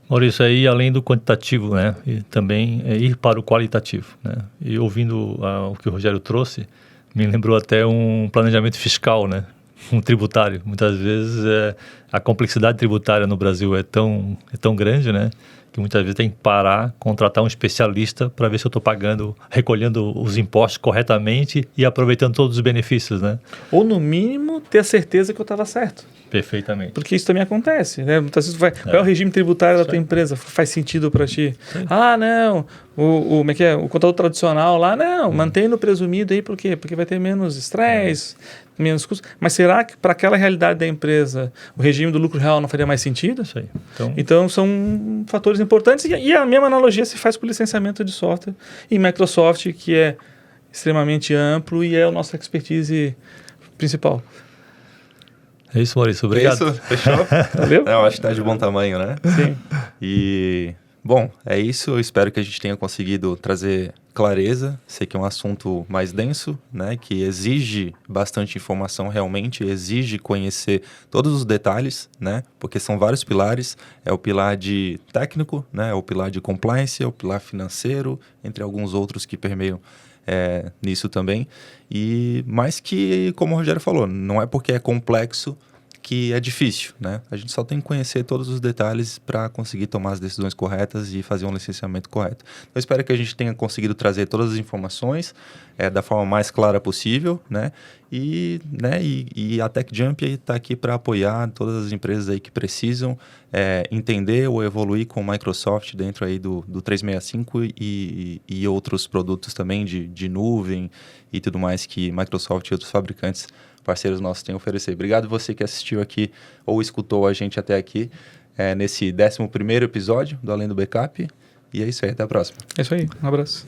Maurício, aí além do quantitativo, né, e também ir para o qualitativo, né, e ouvindo o que o Rogério trouxe, me lembrou até um planejamento fiscal, né, um tributário. Muitas vezes a complexidade tributária no Brasil é tão grande, né, que muitas vezes tem que parar, contratar um especialista para ver se eu estou recolhendo os impostos corretamente e aproveitando todos os benefícios, né? Ou no mínimo ter a certeza que eu estava certo. Perfeitamente. Porque isso também acontece, né? Muitas vezes qual é o regime tributário da tua empresa? Faz sentido para ti? Sim. Ah, não, como é que é? O contador tradicional lá, não, mantém no presumido aí, por quê? Porque vai ter menos estresse, menos custos. Mas será que para aquela realidade da empresa, o regime do lucro real não faria mais sentido? Isso aí. Então são fatores importantes e a mesma analogia se faz com o licenciamento de software em Microsoft, que é extremamente amplo e é a nossa expertise principal. É isso, Maurício. Obrigado. É isso, fechou? Valeu? Não, acho que tá de bom tamanho, né? Sim. E, bom, é isso. Eu espero que a gente tenha conseguido trazer clareza. Sei que é um assunto mais denso, né? Que exige bastante informação realmente, exige conhecer todos os detalhes, né? Porque são vários pilares. É o pilar de técnico, né? É o pilar de compliance, é o pilar financeiro, entre alguns outros que permeiam nisso também. Mas que, como o Rogério falou, não é porque é complexo que é difícil, né? A gente só tem que conhecer todos os detalhes para conseguir tomar as decisões corretas e fazer um licenciamento correto. Eu espero que a gente tenha conseguido trazer todas as informações da forma mais clara possível, né? E a TechJump está aqui para apoiar todas as empresas aí que precisam entender ou evoluir com o Microsoft dentro aí do 365 e outros produtos também de nuvem e tudo mais que Microsoft e outros fabricantes parceiros nossos têm a oferecer. Obrigado você que assistiu aqui ou escutou a gente até aqui nesse 11º episódio do Além do Backup. E é isso aí, até a próxima. É isso aí, um abraço.